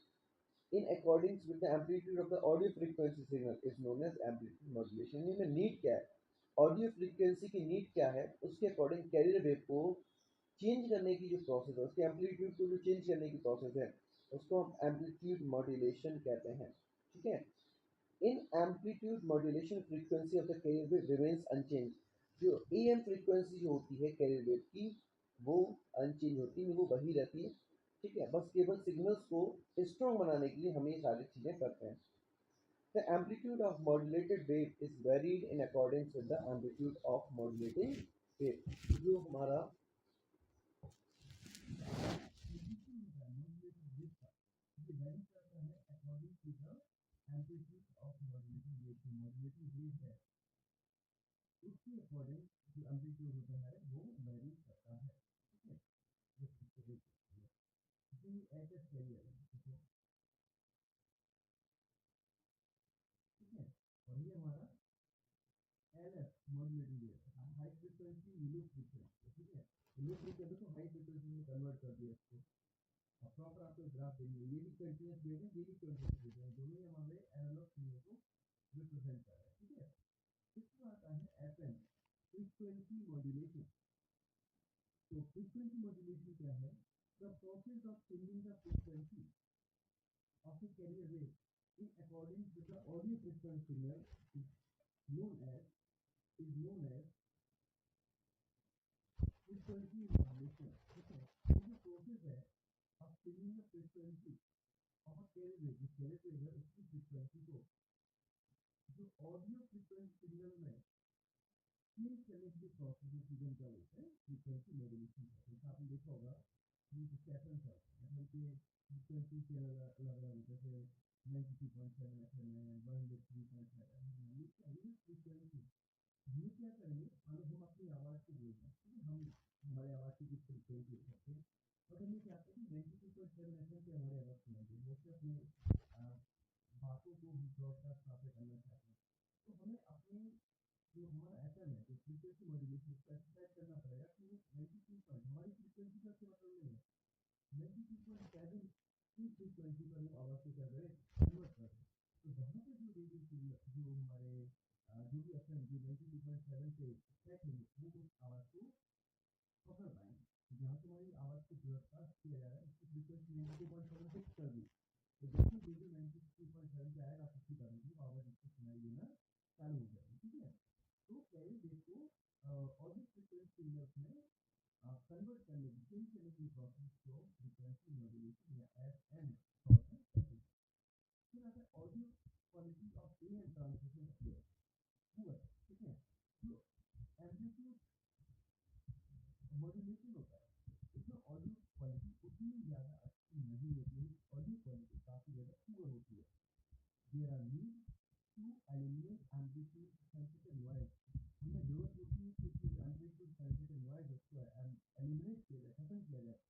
Speaker 1: in accordance with the amplitude of the audio frequency signal is known as amplitude modulation। इनमें need क्या है? ऑडियो फ्रीक्वेंसी की नीड क्या है, उसके अकॉर्डिंग कैरियर वेव को चेंज करने की जो प्रोसेस है, उसके एम्पलीट्यूड को जो चेंज करने की प्रोसेस है, उसको हम एम्पलीट्यूड मॉड्यूलेशन कहते हैं, ठीक है? In amplitude modulation frequency of the carrier wave remains unchange. जो ए एम फ्रीक्वेंसी जो होती है कैरियर वेव की वो अनचेंज होती है, वो वही रहती है, ठीक है? बस केवल सिग्नल्स को स्ट्रॉन्ग बनाने के लिए हम ये सारी चीज़ें करते हैं। The amplitude of modulated wave is varied in according with the amplitude of modulating wave. जो हमारा amplitude होता है मॉड्यूलेशन वेव का, ये वैरी करता है according to the amplitude of modulation wave. जो मॉड्यूलेशन वेव है उसके अकॉर्डिंग जो एम्पलीट्यूड होता है वो वैरी करता है, ठीक है। जस्ट इसको देख सकते हैं, जी एच एस कैरियर है, देखो, ठीक है। और ये हमारा एल एफ मॉड्यूलेटिंग वेव है, हाई फ्रीक्वेंसी लो फ्रीक्वेंसी, ठीक है। लो फ्रीक्वेंसी को हाई फ्रीक्वेंसी में कन्वर्ट कर दिया इसको। और प्रॉपर आपको ग्राफ देंगे, ये भी कंटिन्यूस वेव है, ये भी कंटिन्यूस वेव है, दोनों ही हमारे एनालॉग सिग्नल को रिप्रेजेंट कर रहे हैं, ठीक है। इसमें आता है एफ एम, फ्रीक्वेंसी मॉड्यूलेशन। तो फ्रीक्वेंसी मॉड्यूलेशन क्या है? The process of changing the frequency of a carrier wave in accordance with the audio frequency signal known as is known as frequency modulation, ठीक है। तो जो प्रोसेस है of changing the frequency of a carrier wave, जिस carrier wave है उसकी frequency को जो ऑडियो फ्रीक्वेंसी सिग्नल में चेंज करने की प्रोसेस को हम क्या बोलते हैं? Frequency modulation. जैसा आपने देखा होगा कि जैसे एफएम चलता है, एफएम के फ्रीक्वेंसी के अलग अलग जैसे 92.7 एफएम है, 103.7 एफएम है, ये क्या है? फ्रीक्वेंसी। ये क्या करेंगे? मान लो हम अपनी आवाज़ को बोल रहे हैं, ठीक है, हम हमारे आवाज़ की कुछ फ्रीक्वेंसी होती है, और हम ये चाहते हैं कि 92.7 एफएम से हमारी आवाज़ सुनाई दे, मोस्टली अपने बातों को ब्रॉडकास्ट वहाँ पे करना चाहते हैं। तो हमें अपने जो हमारा एफएम है, जो फ्रीक्वेंसी मॉड्यूलेशन, उसको एक्सरसाइज करना पड़ेगा कि 92 पॉइंट हमारी फ्रीक्वेंसी का क्या मतलब नहीं है, 92.7 की फ्रीक्वेंसी पर वो आवाज़ को क्या करें? कन्वर्ट कर दें। तो वहाँ पे जो रेडियो जो हमारे जो भी एफएम जो 92.7 से सेट होंगे वो उस आवाज़ को पकड़ पाएंगे। तो जहाँ से हमारी आवाज़ को ब्रॉडकास्ट किया जा रहा है उसकी फ्रीक्वेंसी 92.7 फिक्स कर दी। तो जैसे रेडियो 92.7 पे आएगा फिफ्टी परसेंट की आवाज़ इसको सुनाई देना चालू हो जाएगी, ठीक है। तो कैरियर वेव को ऑडियो फ्रीक्वेंसी सिग्नल्स में कन्वर्ट करने की, चेंज करने की प्रोसेस को फ्रीक्वेंसी मॉड्यूलेशन या एफएम कहते हैं। फिर आता है audio quality of am transmission square, हुआ, ठीक है। जो एम्पलीट्यूड मॉड्यूलेशन होता है उसमें ऑडियो क्वालिटी उतनी ज़्यादा अच्छी नहीं होती है, ऑडियो क्वालिटी काफ़ी ज़्यादा पुअर होती है। There are need to eliminate amplitude sensitive noise, हमें जरूरत होती है कि जो एम्पलीट्यूड सेंसिटिव नॉइज उसको एलिमिनेट किया जाए, खत्म किया जाए।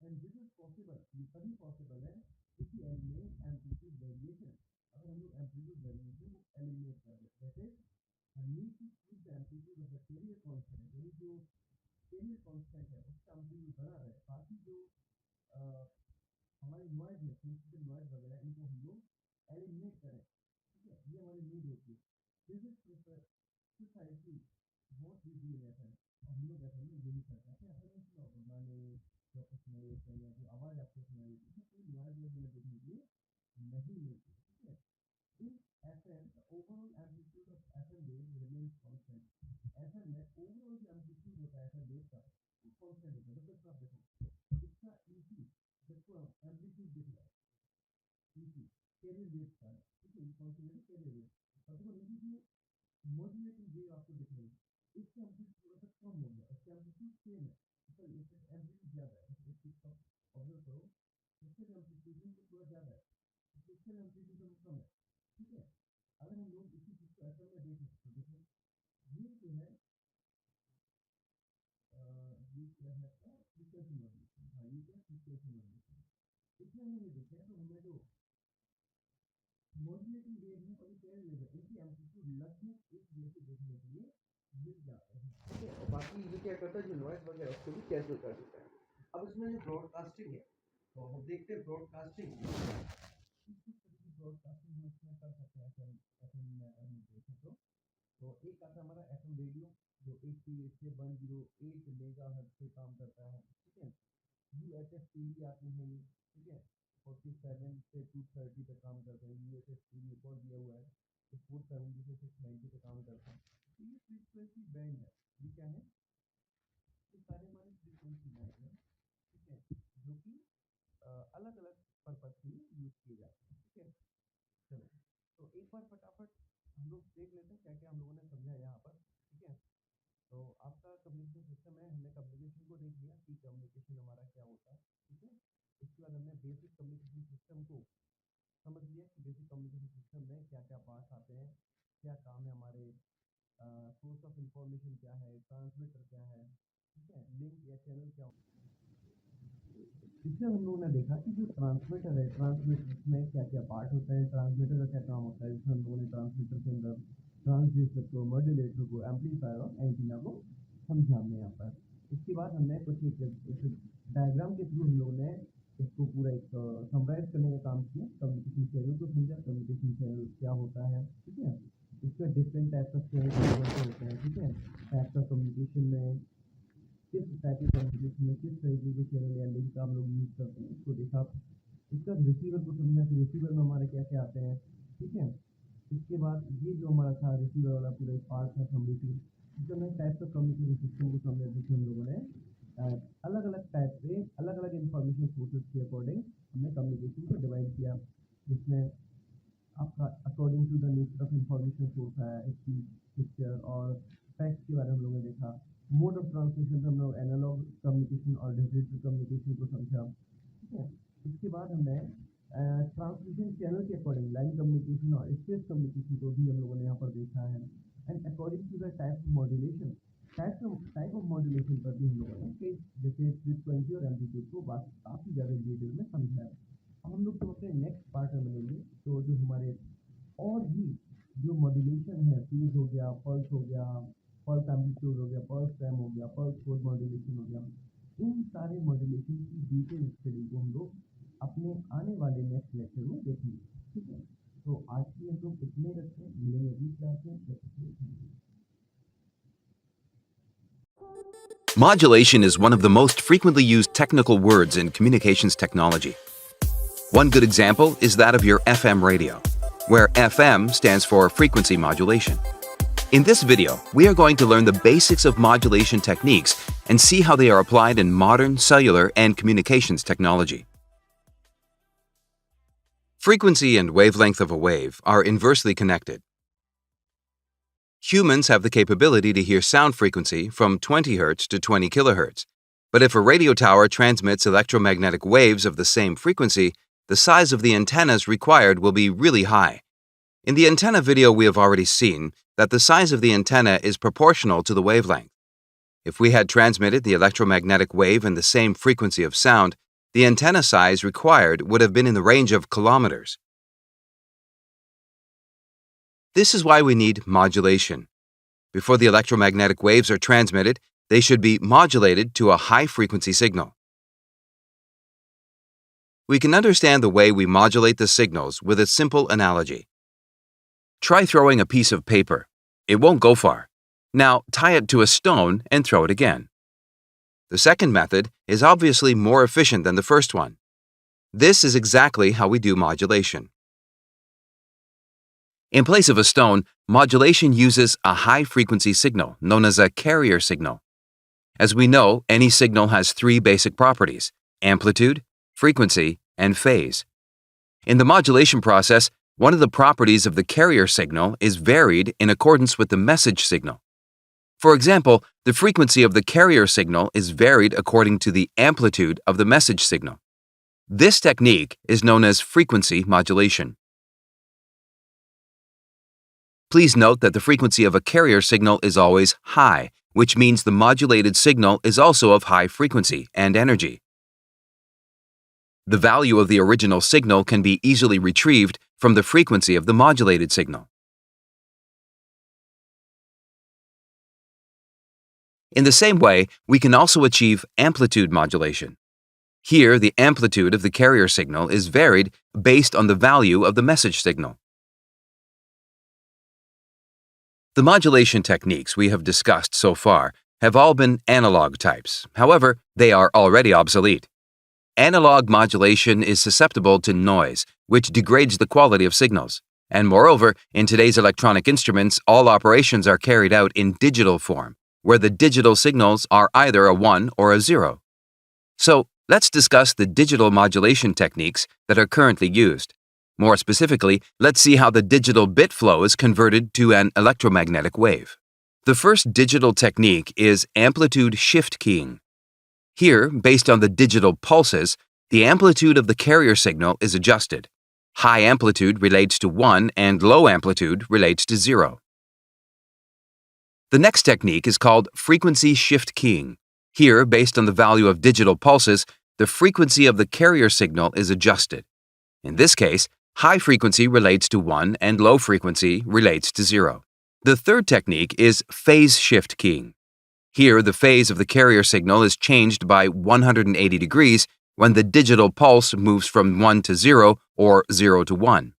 Speaker 1: एंड दिस इज पॉसिबल, ये तभी पॉसिबल है if we eliminate amplitude variation, अगर हम लोग एम्पलीट्यूड वेरिएशन को एलिमिनेट कर दें। That is need to keep the amplitude of the carrier constant, यानी जो कैरियर कांस्टेंट है उसका एम्पलीट्यूड बना रहे, बाकी जो हमारी नॉइज है, सेंसिटिव नॉइज वगैरह, इनको हम लोग एलिमिनेट करें, ठीक है। ये हमारी नीड होती है। This is precisely what we do in FM, और हम लोग एफएम में यही करते हैं। एफएम में सुना होगा गाने या कुछ नरेशन या जो आवाज़ आपको सुनाई देती है, कोई नॉइज वगैरह देखने के लिए नहीं मिलती, ठीक है। In FM, the overall amplitude of FM wave remains constant. FM में overall जो amplitude होता है FM wave का वो constant होता है। मतलब आप देखो इसका EC देखो amplitude दिख रहा है, EC carrier wave का है, ठीक है, ये कौन सी वेव? carrier wave। और देखो नीचे जो modulating wave आपको दिख रही है इसका amplitude थोड़ा सा कम हो गया, इसका amplitude सेम है, सॉरी इसका amplitude ज़्यादा है, इस चीज़ को ऑब्जर्व करो, इसका amplitude थोड़ा ज़्यादा है, इसका amplitude कम है, ठीक है। अगर हम लोग इसी चीज़ को एफएम में देखें तो देखो ये जो है ये क्या है आपका फ्रीक्वेंसी मॉड्यूलेशन, हाँ ये क्या फ्रीक्वेंसी मॉड्यूलेशन। इसमें हम ये देखें तो हमें जो मॉड्यूलेटिंग वेव है और ये कैरियर वेव है इनकी एम्पलीट्यूड लगभग एक जैसे देखने के लिए मिल जाते हैं, ठीक है। और बाकी ये क्या करता है जो नॉइज वगैरह उसको भी कैंसिल कर देता है। अब इसमें जो ब्रॉडकास्टिंग है तो हम देखते हैं ब्रॉडकास्टिंग किस तरह की ब्रॉडकास्टिंग हम इसमें कर सकते हैं एफएम में अगर हम देखें तो एक आता है हमारा एफएम रेडियो जो 88 से 108 मेगाहर्ट्ज पे काम करता है, ठीक है। यूएचएफ टीवी आती है ये, ठीक है, 47 से 230 पे काम करते हैं। यूएचएफ टीवी एक और दिया हुआ है तो 470 से 690 पे काम करता है। तो ये फ्रीक्वेंसी बैंड है, ये क्या है? ये सारे हमारे फ्रीक्वेंसी बैंड है, ठीक है, जो कि अलग अलग पर्पज के लिए यूज किए जाते हैं, ठीक है। चलो तो एक बार फटाफट हम लोग देख लेते हैं क्या क्या हम लोगों ने समझा यहाँ पर, ठीक है।
Speaker 2: तो आपका कम्युनिकेशन सिस्टम है, हमने कम्युनिकेशन को देख लिया कि कम्युनिकेशन हमारा क्या होता है, ठीक है। उसके बाद हमने बेसिक कम्युनिकेशन सिस्टम को समझ लिया कि बेसिक कम्युनिकेशन सिस्टम में क्या क्या पार्ट्स आते हैं, क्या काम है हमारे, सोर्स ऑफ इंफॉर्मेशन क्या है, ट्रांसमीटर क्या है, ठीक है, लिंक या चैनल क्या होता है। इससे हम लोगों ने देखा कि जो ट्रांसमीटर है, ट्रांसमीटर में क्या क्या पार्ट होता है, ट्रांसमीटर का क्या काम होता है, जिसमें हम लोगों ने ट्रांसमीटर के अंदर ट्रांसड्यूसर को, मॉड्यूलेटर को, एम्पलीफायर और एंटीना को समझा हमने यहाँ पर। इसके बाद हमने कुछ एक डायग्राम के थ्रू हम लोगों ने इसको पूरा एक समराइज करने का काम किया, कम्युनिकेशन चैनल को समझा, कम्युनिकेशन चैनल क्या होता है, ठीक है, इसके डिफरेंट टाइप्स ऑफ चैनल होते हैं, ठीक है, टाइप्स ऑफ कम्युनिकेशन में किस टाइप की कम्युनिकेशन में किस तरीके के चैनल या लिंक का हम लोग यूज़ करते हैं, इसको देखा। इसका रिसीवर को समझा कि रिसीवर में हमारे क्या क्या आते हैं, ठीक है। इसके बाद ये जो हमारा था रिसीवर वाला पूरा एक पार्ट था समझी, इसमें हमने टाइप्स ऑफ कम्युनिकेशन सिस्टम को समझा, जिसमें हम लोगों ने अलग अलग टाइप से अलग अलग इंफॉर्मेशन सोर्सेज के अकॉर्डिंग हमने कम्युनिकेशन को डिवाइड किया, जिसमें आपका according to the nature of information source है, स्पीच, पिक्चर और टेक्स्ट के बारे में हम लोगों ने देखा। मोड ऑफ ट्रांसमिशन हम लोग एनालॉग कम्युनिकेशन और डिजिटल कम्युनिकेशन को समझा, ठीक है। इसके बाद हमने ट्रांसमिशन चैनल के अकॉर्डिंग लाइन कम्युनिकेशन और स्पेस कम्युनिकेशन को भी हम लोगों ने यहाँ पर देखा है। And according to the type of modulation, type of modulation पर भी हम लोगों ने कई जैसे फ्रीक्वेंसी और एम्पलीट्यूड को काफ़ी ज़्यादा डिटेल में समझा है। अब हम लोग जब अपने नेक्स्ट पार्ट में मिलेंगे, तो जो हमारे और भी जो मॉड्यूलेशन है, फेज हो गया, पल्स हो गया, पल्स एम्पलीट्यूड हो गया, पल्स टाइम हो गया, पल्स कोड मॉड्यूलेशन हो गया, इन सारे मॉड्यूलेशन की डिटेल स्टडी को हम लोग अपने आने वाले नेक्स्ट लेक्चर में देखेंगे, ठीक है। तो आज की हम लोग इतने रखते हैं, मिलेंगे अगली क्लास में।
Speaker 3: Modulation is one of the most frequently used technical words in communications technology. One good example is that of your FM radio, where FM stands for frequency modulation. In this video, we are going to learn the basics of modulation techniques and see how they are applied in modern cellular and communications technology. Frequency and wavelength of a wave are inversely connected. Humans have the capability to hear sound frequency from 20 Hz to 20 kHz, but if a radio tower transmits electromagnetic waves of the same frequency, the size of the antennas required will be really high. In the antenna video, we have already seen that the size of the antenna is proportional to the wavelength. If we had transmitted the electromagnetic wave in the same frequency of sound, the antenna size required would have been in the range of kilometers. This is why we need modulation. Before the electromagnetic waves are transmitted, they should be modulated to a high-frequency signal. We can understand the way we modulate the signals with a simple analogy. Try throwing a piece of paper. It won't go far. Now tie it to a stone and throw it again. The second method is obviously more efficient than the first one. This is exactly how we do modulation. In place of a stone, modulation uses a high-frequency signal known as a carrier signal. As we know, any signal has three basic properties: amplitude, frequency, and phase. In the modulation process, one of the properties of the carrier signal is varied in accordance with the message signal. For example, the frequency of the carrier signal is varied according to the amplitude of the message signal. This technique is known as frequency modulation. Please note that the frequency of a carrier signal is always high, which means the modulated signal is also of high frequency and energy. The value of the original signal can be easily retrieved from the frequency of the modulated signal. In the same way, we can also achieve amplitude modulation. Here, the amplitude of the carrier signal is varied based on the value of the message signal. The modulation techniques we have discussed so far have all been analog types. However, they are already obsolete. Analog modulation is susceptible to noise, which degrades the quality of signals. And moreover, in today's electronic instruments, all operations are carried out in digital form, where the digital signals are either a 1 or a 0. So, let's discuss the digital modulation techniques that are currently used. More specifically, let's see how the digital bit flow is converted to an electromagnetic wave. The first digital technique is amplitude shift keying. Here, based on the digital pulses, the amplitude of the carrier signal is adjusted. High amplitude relates to 1 and low amplitude relates to 0. The next technique is called frequency shift keying. Here, based on the value of digital pulses, the frequency of the carrier signal is adjusted. In this case, high frequency relates to 1 and low frequency relates to 0. The third technique is phase shift keying. Here, the phase of the carrier signal is changed by 180 degrees when the digital pulse moves from 1 to 0 or 0 to 1.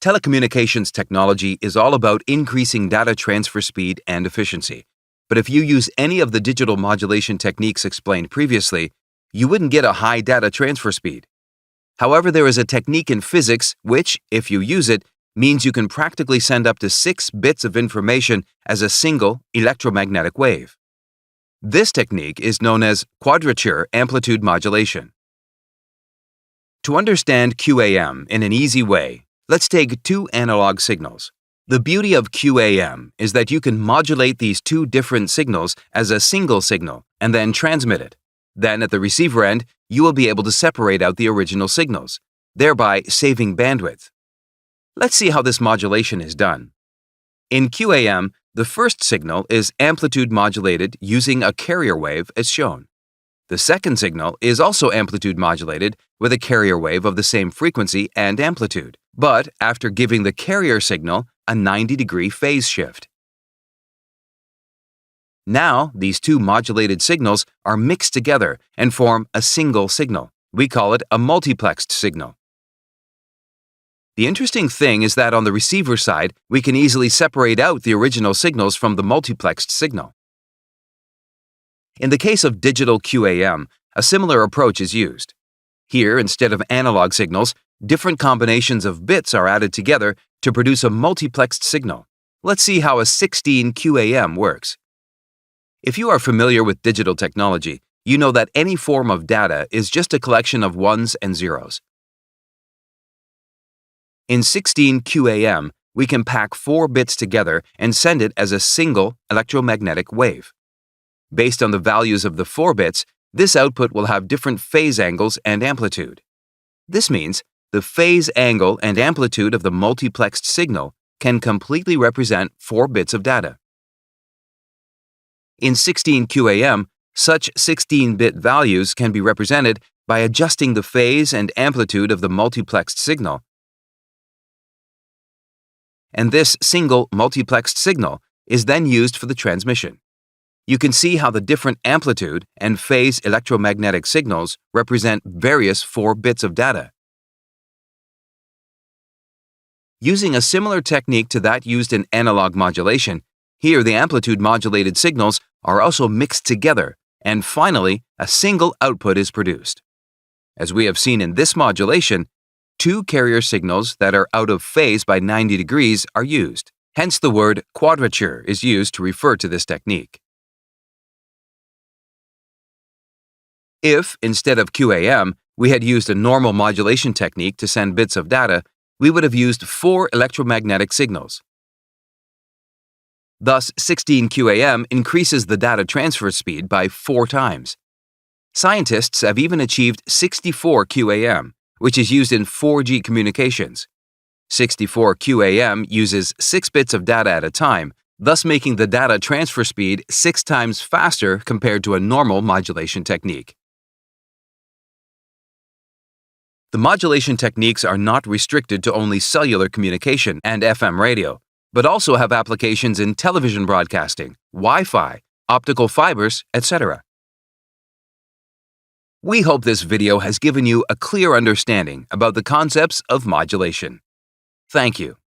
Speaker 3: Telecommunications technology is all about increasing data transfer speed and efficiency. But if you use any of the digital modulation techniques explained previously, you wouldn't get a high data transfer speed. However, there is a technique in physics which, if you use it, means you can practically send up to 6 bits of information as a single electromagnetic wave. This technique is known as quadrature amplitude modulation. To understand QAM in an easy way, let's take 2 analog signals. The beauty of QAM is that you can modulate these 2 different signals as a single signal and then transmit it. Then, at the receiver end, you will be able to separate out the original signals, thereby saving bandwidth. Let's see how this modulation is done. In QAM, the first signal is amplitude modulated using a carrier wave as shown. The second signal is also amplitude modulated with a carrier wave of the same frequency and amplitude, but after giving the carrier signal a 90-degree phase shift. Now, these 2 modulated signals are mixed together and form a single signal. We call it a multiplexed signal. The interesting thing is that on the receiver side, we can easily separate out the original signals from the multiplexed signal. In the case of digital QAM, a similar approach is used. Here, instead of analog signals, different combinations of bits are added together to produce a multiplexed signal. Let's see how a 16 QAM works. If you are familiar with digital technology, you know that any form of data is just a collection of ones and zeros. In 16 QAM, we can pack 4 bits together and send it as a single electromagnetic wave. Based on the values of the 4 bits, this output will have different phase angles and amplitude. This means the phase angle and amplitude of the multiplexed signal can completely represent 4 bits of data. In 16 QAM, such 16-bit values can be represented by adjusting the phase and amplitude of the multiplexed signal, and this single multiplexed signal is then used for the transmission. You can see how the different amplitude and phase electromagnetic signals represent various 4 bits of data. Using a similar technique to that used in analog modulation, here the amplitude modulated signals are also mixed together, and finally, a single output is produced. As we have seen in this modulation, 2 carrier signals that are out of phase by 90 degrees are used. Hence the word quadrature is used to refer to this technique. If, instead of QAM, we had used a normal modulation technique to send bits of data, we would have used 4 electromagnetic signals. Thus, 16 QAM increases the data transfer speed by 4 times. Scientists have even achieved 64 QAM, which is used in 4G communications. 64 QAM uses 6 bits of data at a time, thus making the data transfer speed 6 times faster compared to a normal modulation technique. The modulation techniques are not restricted to only cellular communication and FM radio, but also have applications in television broadcasting, Wi-Fi, optical fibers, etc. We hope this video has given you a clear understanding about the concepts of modulation. Thank you.